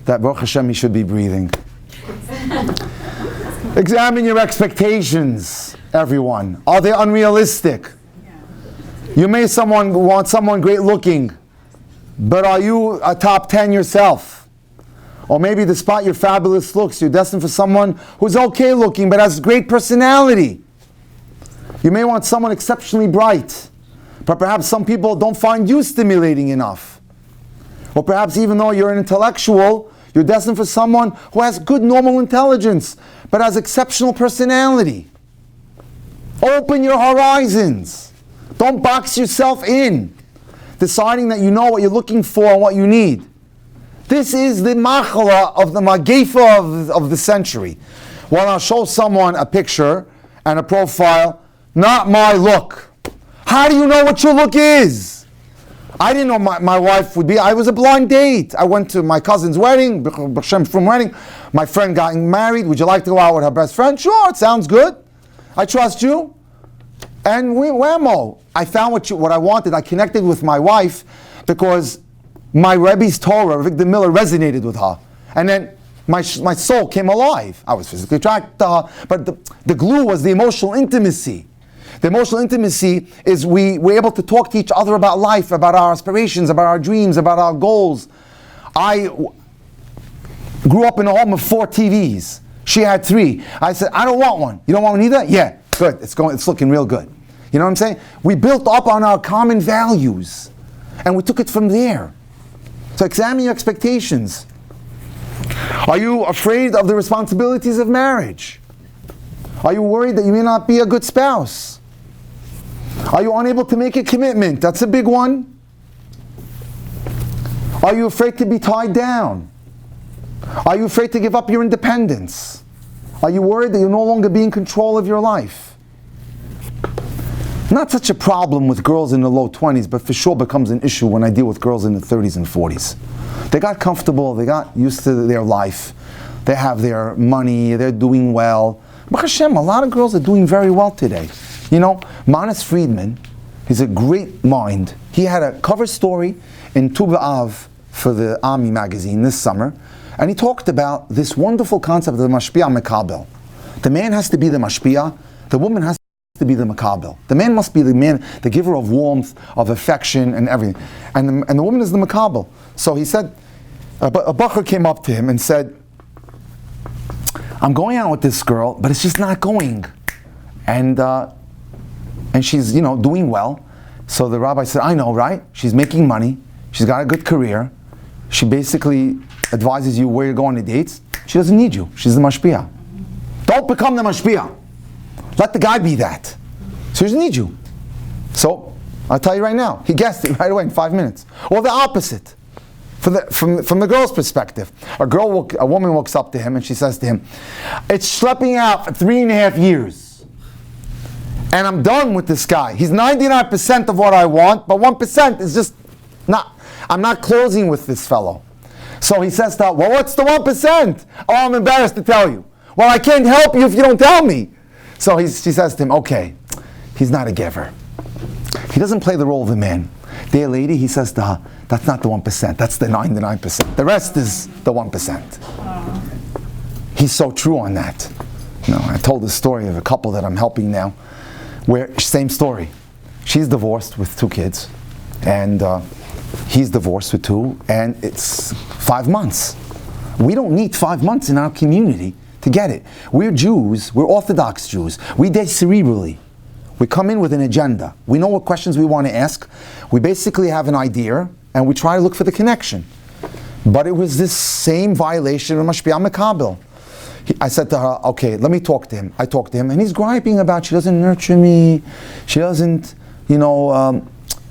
that Baruch Hashem, he should be breathing. Examine your expectations, everyone. Are they unrealistic? You may want someone great looking, but are you a top 10 yourself? Or maybe despite your fabulous looks, you're destined for someone who's okay looking but has great personality. You may want someone exceptionally bright, but perhaps some people don't find you stimulating enough. Or perhaps even though you're an intellectual, you're destined for someone who has good normal intelligence, but has exceptional personality. Open your horizons. Don't box yourself in, deciding that you know what you're looking for and what you need. This is the machala of the magefa of the century. Well, I'll show someone a picture and a profile, not my look. How do you know what your look is? I didn't know my wife would be. I was a blind date. I went to my cousin's wedding, from wedding. My friend got married. Would you like to go out with her best friend? Sure, it sounds good. I trust you. And whammo. I found what I wanted. I connected with my wife because my Rebbe's Torah, Victor Miller, resonated with her. And then my soul came alive. I was physically attracted to her. But the glue was the emotional intimacy. The emotional intimacy is we're able to talk to each other about life, about our aspirations, about our dreams, about our goals. I grew up in a home of 4 TVs. She had 3. I said, I don't want one. You don't want one either? Yeah, good. It's looking real good. You know what I'm saying? We built up on our common values, and we took it from there. So examine your expectations. Are you afraid of the responsibilities of marriage? Are you worried that you may not be a good spouse? Are you unable to make a commitment? That's a big one. Are you afraid to be tied down? Are you afraid to give up your independence? Are you worried that you'll no longer be in control of your life? Not such a problem with girls in the low 20s, but for sure becomes an issue when I deal with girls in the 30s and 40s. They got comfortable, they got used to their life, they have their money, they're doing well. But Hashem, a lot of girls are doing very well today. You know, Manis Friedman, he's a great mind. He had a cover story in Tu B'Av for the Ami magazine this summer, and he talked about this wonderful concept of the mashpia mekabel. The man has to be the mashpia, the woman has to be the mekabel. The man must be the man, the giver of warmth, of affection, and everything. And the woman is the mekabel. So he said, a bacher came up to him and said, I'm going out with this girl, but it's just not going. And she's, doing well. So the rabbi said, I know, right? She's making money. She's got a good career. She basically advises you where you're going to dates. She doesn't need you. She's the mashpia. Don't become the mashpia. Let the guy be that. So he doesn't need you. So I'll tell you right now, he guessed it right away in 5 minutes. Or the opposite. From the girl's perspective, a woman walks up to him and she says to him, it's schlepping out for 3.5 years. And I'm done with this guy. He's 99% of what I want, but 1% is just I'm not closing with this fellow. So he says to her, well, what's the 1%? Oh, I'm embarrassed to tell you. Well, I can't help you if you don't tell me. So she says to him, okay, he's not a giver. He doesn't play the role of the man. Dear lady, he says to her, that's not the 1%, that's the 99%. The rest is the 1%. He's so true on that. I told the story of a couple that I'm helping now, where, same story. She's divorced with 2 kids, and he's divorced with 2, and it's 5 months. We don't need 5 months in our community to get it. We're Jews, we're Orthodox Jews. We date cerebrally. We come in with an agenda. We know what questions we want to ask. We basically have an idea, and we try to look for the connection. But it was this same violation of Mashpia Mekabel. I said to her, okay, let me talk to him. I talked to him, and he's griping about she doesn't nurture me, she doesn't,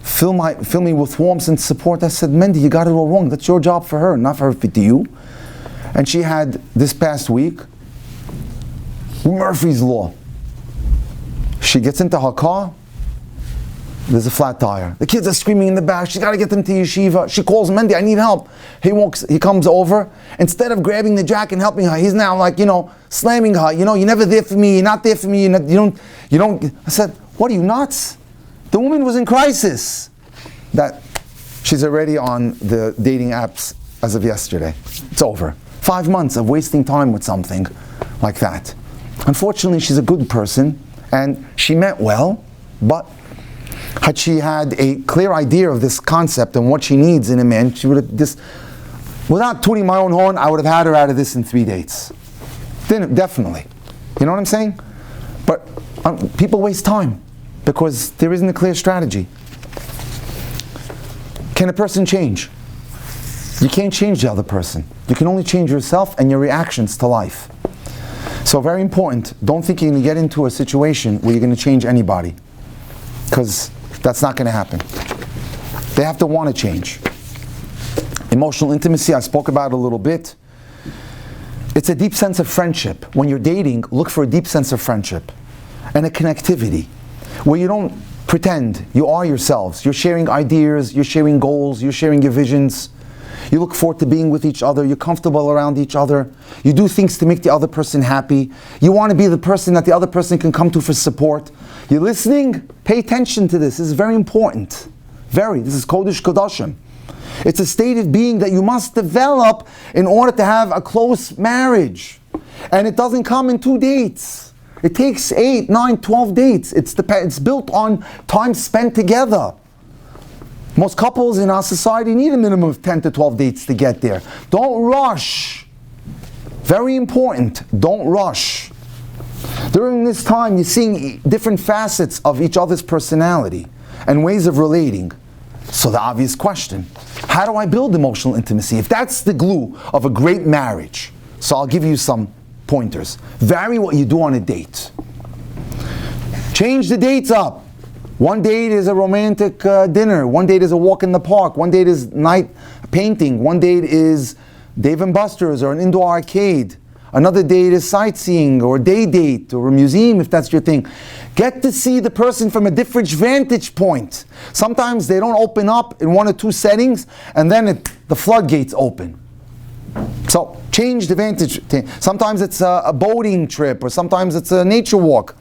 fill me with warmth and support. I said, Mendy, you got it all wrong. That's your job for her, not for her to you. And she had, this past week, Murphy's Law. She gets into her car, there's a flat tire. The kids are screaming in the back, she's got to get them to yeshiva. She calls Mendy, I need help. He comes over, instead of grabbing the jack and helping her, he's now slamming her. You're never there for me, you're not there for me, you don't. I said, what are you, nuts? The woman was in crisis. That she's already on the dating apps as of yesterday. It's over. 5 months of wasting time with something like that. Unfortunately, she's a good person, and she meant well, but had she had a clear idea of this concept and what she needs in a man, she would have Without tooting my own horn, I would have had her out of this in 3 dates. Definitely. You know what I'm saying? But people waste time because there isn't a clear strategy. Can a person change? You can't change the other person. You can only change yourself and your reactions to life. So very important, don't think you're going to get into a situation where you're going to change anybody, because that's not going to happen. They have to want to change. Emotional intimacy, I spoke about it a little bit. It's a deep sense of friendship. When you're dating, look for a deep sense of friendship and a connectivity where you don't pretend, you are yourselves. You're sharing ideas, you're sharing goals, you're sharing your visions. You look forward to being with each other, you're comfortable around each other. You do things to make the other person happy. You want to be the person that the other person can come to for support. You're listening? Pay attention to this. This is very important. This is Kodesh Kodashim. It's a state of being that you must develop in order to have a close marriage. And it doesn't come in 2 dates. It takes 8, 9, 12 dates. It's built on time spent together. Most couples in our society need a minimum of 10 to 12 dates to get there. Don't rush. Very important. Don't rush. During this time, you're seeing different facets of each other's personality and ways of relating. So the obvious question, how do I build emotional intimacy? If that's the glue of a great marriage, so I'll give you some pointers. Vary what you do on a date. Change the dates up. One date is a romantic dinner. One date is a walk in the park. One date is night painting. One date is Dave & Buster's or an indoor arcade. Another date is sightseeing or a day date or a museum if that's your thing. Get to see the person from a different vantage point. Sometimes they don't open up in 1 or 2 settings and then the floodgates open. So change the vantage. Sometimes it's a boating trip or sometimes it's a nature walk.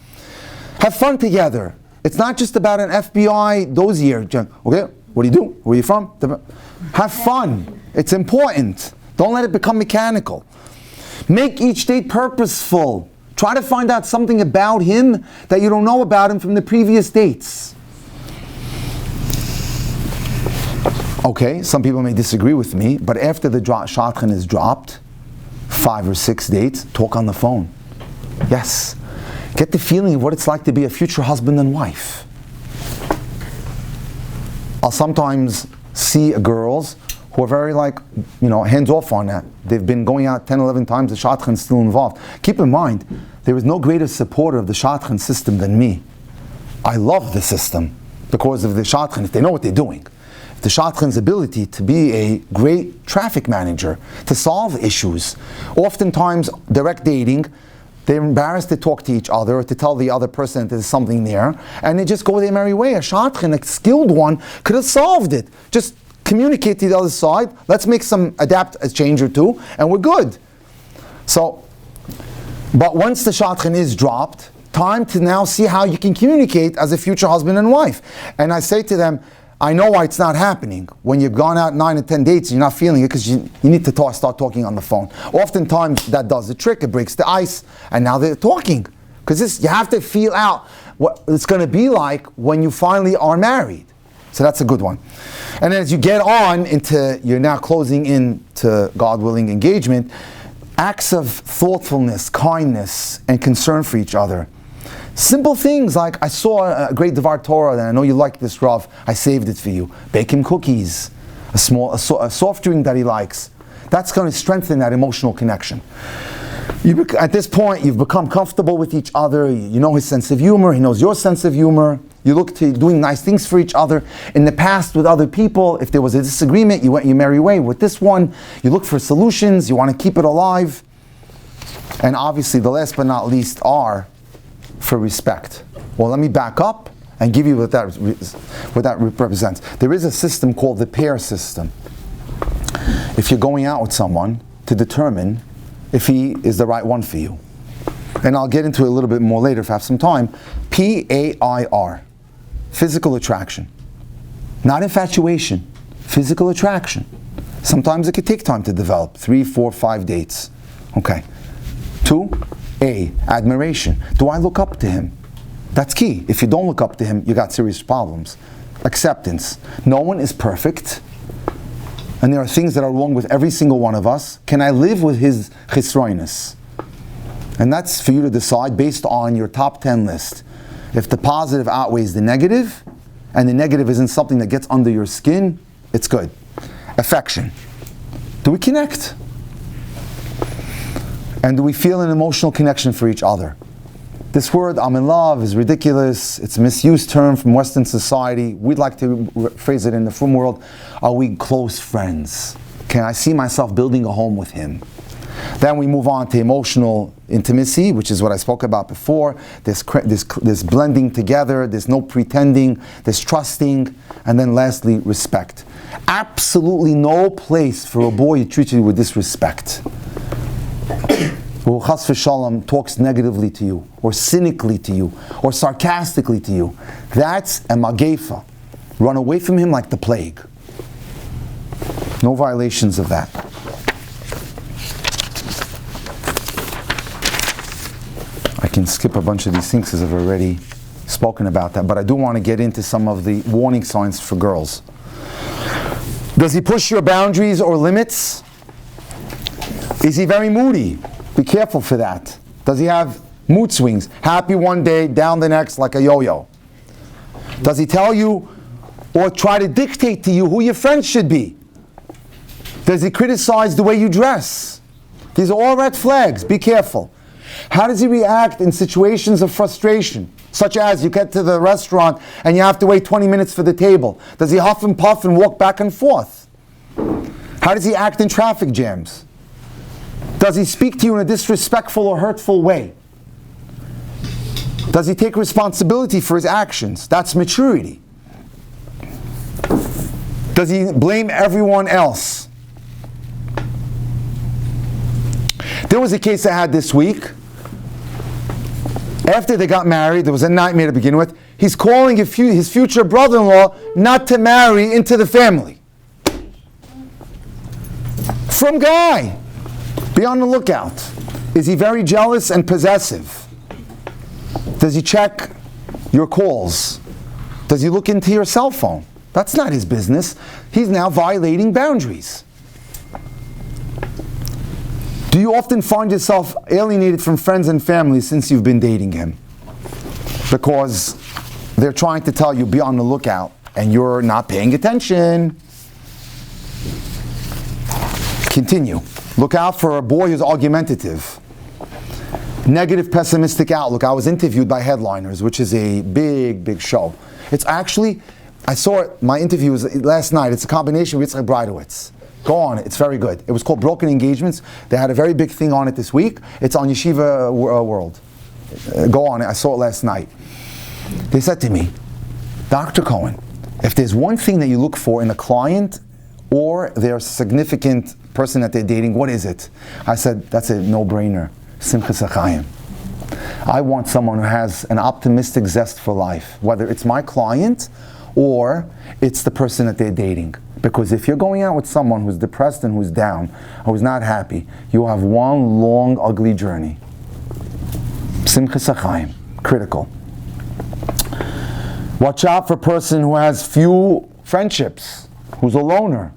Have fun together. It's not just about an FBI dossier. Okay, what do you do? Where are you from? Have fun. It's important. Don't let it become mechanical. Make each date purposeful. Try to find out something about him that you don't know about him from the previous dates. Okay, some people may disagree with me, but after the shotgun is dropped, 5 or 6 dates, talk on the phone. Yes. Get the feeling of what it's like to be a future husband and wife. I'll sometimes see girls who are very hands off on that. They've been going out 10, 11 times, the shotgun's still involved. Keep in mind, there is no greater supporter of the shotgun system than me. I love the system because of the shotgun, if they know what they're doing. The shotgun's ability to be a great traffic manager, to solve issues. Oftentimes, direct dating, they're embarrassed to talk to each other or to tell the other person that there's something there, and they just go their merry way. A shotgun, a skilled one, could have solved it. Just communicate to the other side, let's make some a change or two, and we're good. So, but once the shotgun is dropped, time to now see how you can communicate as a future husband and wife. And I say to them, I know why it's not happening. When you've gone out 9 or 10 dates and you're not feeling it because you need to start talking on the phone. Oftentimes that does the trick, it breaks the ice, and now they're talking. Because you have to feel out what it's going to be like when you finally are married. So that's a good one. And then as you get on into, you're now closing in to God willing engagement, acts of thoughtfulness, kindness, and concern for each other. Simple things like, I saw a great Devar Torah, and I know you like this, Rav, I saved it for you. Bake him cookies, a soft drink that he likes. That's going to strengthen that emotional connection. At this point, you've become comfortable with each other. You know his sense of humor, he knows your sense of humor. You look to doing nice things for each other. In the past with other people, if there was a disagreement, you went your merry way. With this one, you look for solutions, you want to keep it alive. And obviously, the last but not least are for respect. Well, let me back up and give you what that represents. There is a system called the pair system. If you're going out with someone to determine if he is the right one for you. And I'll get into it a little bit more later if I have some time. PAIR, physical attraction. Not infatuation, physical attraction. Sometimes it could take time to develop, 3, 4, 5 dates. Okay. 2, admiration. Do I look up to him? That's key. If you don't look up to him, you got serious problems. Acceptance. No one is perfect. and there are things that are wrong with every single one of us, can I live with his chisroinus? And that's for you to decide based on your top 10 list. If the positive outweighs the negative, and the negative isn't something that gets under your skin, it's good. Affection. Do we connect? And do we feel an emotional connection for each other? This word, I'm in love, is ridiculous. It's a misused term from Western society. We'd like to phrase it in the frum world. Are we close friends? Can I see myself building a home with him? Then we move on to emotional intimacy, which is what I spoke about before. This blending together, there's no pretending, there's trusting, and then lastly, respect. Absolutely no place for a boy who treats you with disrespect. Who chas v'shalom talks negatively to you, or cynically to you, or sarcastically to you. That's a magefa. Run away from him like the plague. No violations of that. I can skip a bunch of these things because I've already spoken about that, but I do want to get into some of the warning signs for girls. Does he push your boundaries or limits? Is he very moody? Be careful for that. Does he have mood swings? Happy one day, down the next, like a yo-yo. Does he tell you or try to dictate to you who your friends should be? Does he criticize the way you dress? These are all red flags. Be careful. How does he react in situations of frustration? Such as you get to the restaurant and you have to wait 20 minutes for the table. Does he huff and puff and walk back and forth? How does he act in traffic jams? Does he speak to you in a disrespectful or hurtful way? Does he take responsibility for his actions? That's maturity. Does he blame everyone else? There was a case I had this week. After they got married, there was a nightmare to begin with. He's calling his future brother-in-law not to marry into the family. From guy. Be on the lookout. Is he very jealous and possessive? Does he check your calls? Does he look into your cell phone? That's not his business. He's now violating boundaries. Do you often find yourself alienated from friends and family since you've been dating him? Because they're trying to tell you, be on the lookout, and you're not paying attention. Continue. Look out for a boy who's argumentative. Negative, pessimistic outlook. I was interviewed by Headliners, which is a big, big show. It's actually, I saw it, my interview was last night. It's a combination with Yitzchak Breidowitz. Go on it, it's very good. It was called Broken Engagements. They had a very big thing on it this week. It's on Yeshiva World. Go on it, I saw it last night. They said to me, Dr. Cohen, if there's one thing that you look for in a client or their significant person that they're dating, what is it? I said, that's a no-brainer. Simchas HaChaim. I want someone who has an optimistic zest for life, whether it's my client or it's the person that they're dating. Because if you're going out with someone who's depressed and who's down, or who's not happy, you'll have one long, ugly journey. Simchas HaChaim. Critical. Watch out for a person who has few friendships, who's a loner.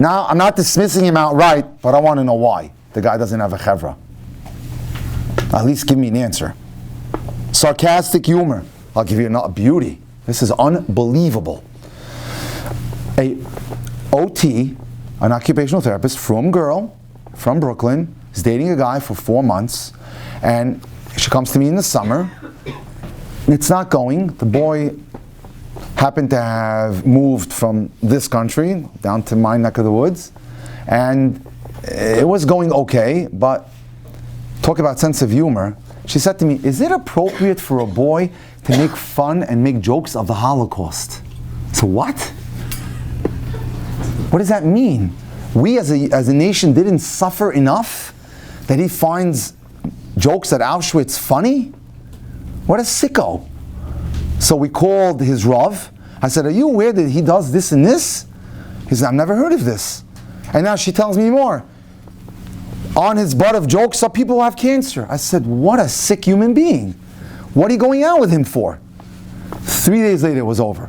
Now, I'm not dismissing him outright, but I want to know why. The guy doesn't have a chevra. At least give me an answer. Sarcastic humor. I'll give you a beauty. This is unbelievable. A OT, an occupational therapist, from girl, from Brooklyn, is dating a guy for 4 months, and she comes to me in the summer. It's not going. The boy happened to have moved from this country down to my neck of the woods, and it was going okay, but talk about sense of humor. She said to me, is it appropriate for a boy to make fun and make jokes of the Holocaust? So what? What does that mean? We as a nation didn't suffer enough that he finds jokes at Auschwitz funny? What a sicko. So we called his Rav. I said, are you aware that he does this and this? He said, I've never heard of this. And now she tells me more. On his butt of jokes are people who have cancer. I said, what a sick human being. What are you going out with him for? 3 days later it was over.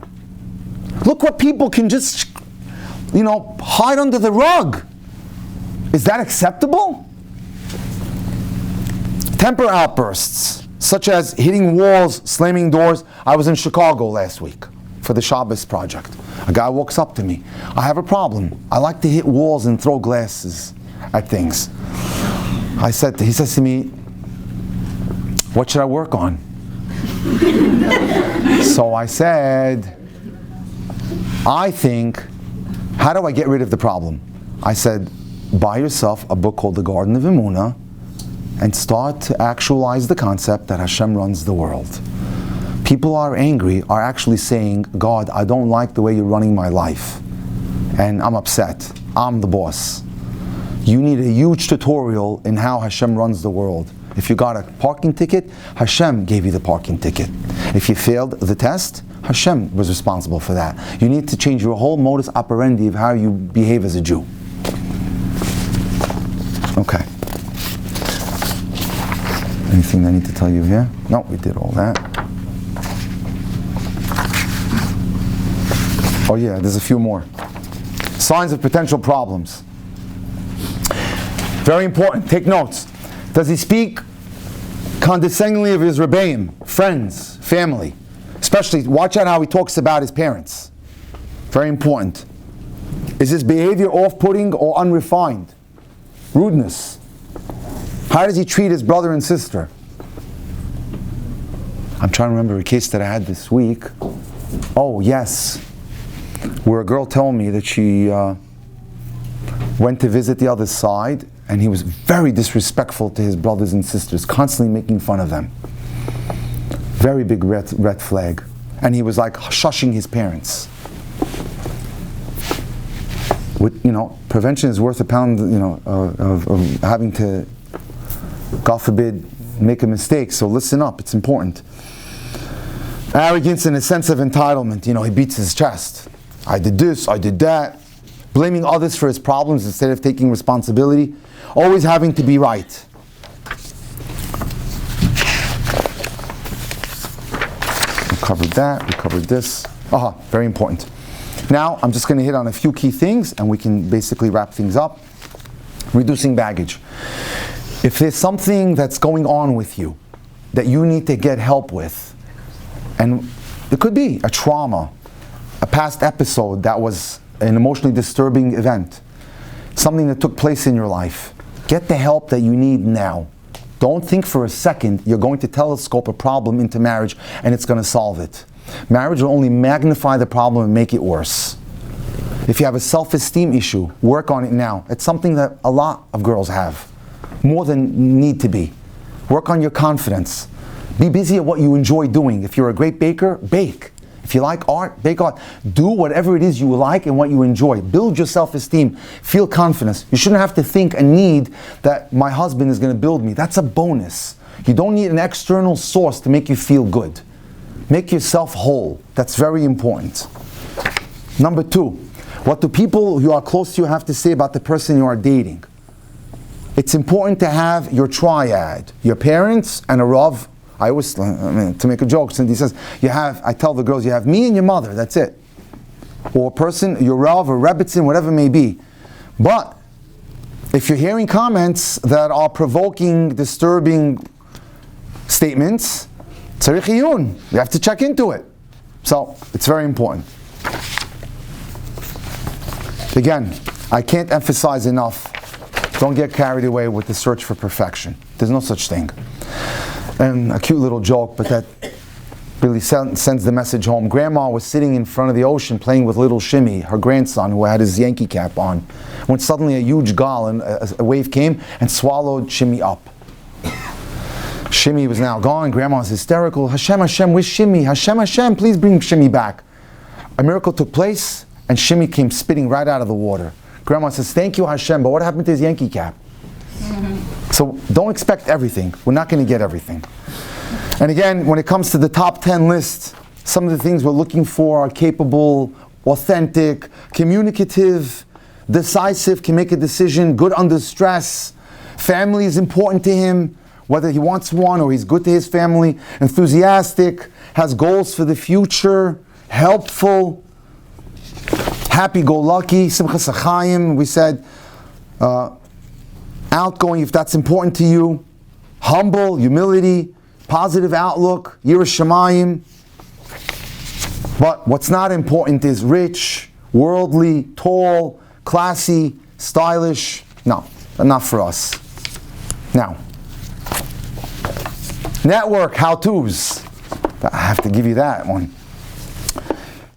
Look what people can just hide under the rug. Is that acceptable? Temper outbursts, such as hitting walls, slamming doors. I was in Chicago last week for the Shabbos project. A guy walks up to me. I have a problem. I like to hit walls and throw glasses at things. He says to me, what should I work on? So I said, I think, how do I get rid of the problem? I said, buy yourself a book called The Garden of Emunah and start to actualize the concept that Hashem runs the world. People are angry, are actually saying, God, I don't like the way you're running my life. And I'm upset. I'm the boss. You need a huge tutorial in how Hashem runs the world. If you got a parking ticket, Hashem gave you the parking ticket. If you failed the test, Hashem was responsible for that. You need to change your whole modus operandi of how you behave as a Jew. Okay. Anything I need to tell you here? No, we did all that. Oh yeah, there's a few more. Signs of potential problems. Very important, take notes. Does he speak condescendingly of his Rebbeim, friends, family? Especially, watch out how he talks about his parents. Very important. Is his behavior off-putting or unrefined? Rudeness. How does he treat his brother and sister? I'm trying to remember a case that I had this week. Oh, yes. Where a girl told me that she went to visit the other side, and he was very disrespectful to his brothers and sisters, constantly making fun of them. Very big red flag. And he was like shushing his parents. Prevention is worth a pound, of having to, God forbid, make a mistake. So listen up, it's important. Arrogance and a sense of entitlement. He beats his chest. I did this, I did that. Blaming others for his problems instead of taking responsibility. Always having to be right. We covered that, we covered this. Very important. Now, I'm just going to hit on a few key things and we can basically wrap things up. Reducing baggage. If there's something that's going on with you that you need to get help with, and it could be a trauma, a past episode that was an emotionally disturbing event, something that took place in your life, get the help that you need now. Don't think for a second you're going to telescope a problem into marriage and it's going to solve it. Marriage will only magnify the problem and make it worse. If you have a self-esteem issue, work on it now. It's something that a lot of girls have, more than need to be. Work on your confidence. Be busy at what you enjoy doing. If you're a great baker, bake. If you like art, bake art. Do whatever it is you like and what you enjoy. Build your self-esteem. Feel confidence. You shouldn't have to think and need that my husband is going to build me. That's a bonus. You don't need an external source to make you feel good. Make yourself whole. That's very important. Number 2, what do people who are close to you have to say about the person you are dating? It's important to have your triad, your parents and a Rav. I always, to make a joke, Cindy says, I tell the girls, you have me and your mother, that's it. Or a person, your Rav or Rebbitzin, whatever it may be. But if you're hearing comments that are provoking, disturbing statements, tzarich iyun, you have to check into it. So, it's very important. Again, I can't emphasize enough, don't get carried away with the search for perfection. There's no such thing. And a cute little joke, but that really sends the message home. Grandma was sitting in front of the ocean playing with little Shimmy, her grandson, who had his Yankee cap on, when suddenly a huge gull and a wave came and swallowed Shimmy up. Shimmy was now gone. Grandma was hysterical. Hashem, Hashem, where's Shimmy? Hashem, Hashem, please bring Shimmy back. A miracle took place, and Shimmy came spitting right out of the water. Grandma says, thank you, Hashem, but what happened to his Yankee cap? So don't expect everything. We're not going to get everything. And again, when it comes to the top 10 list, some of the things we're looking for are capable, authentic, communicative, decisive, can make a decision, good under stress. Family is important to him, whether he wants one or he's good to his family. Enthusiastic, has goals for the future, helpful. happy-go-lucky, simchas achayim, we said, outgoing if that's important to you, humble, humility, positive outlook, yiras shamayim. But what's not important is rich, worldly, tall, classy, stylish. No, not for us. Now, network how-tos. I have to give you that one.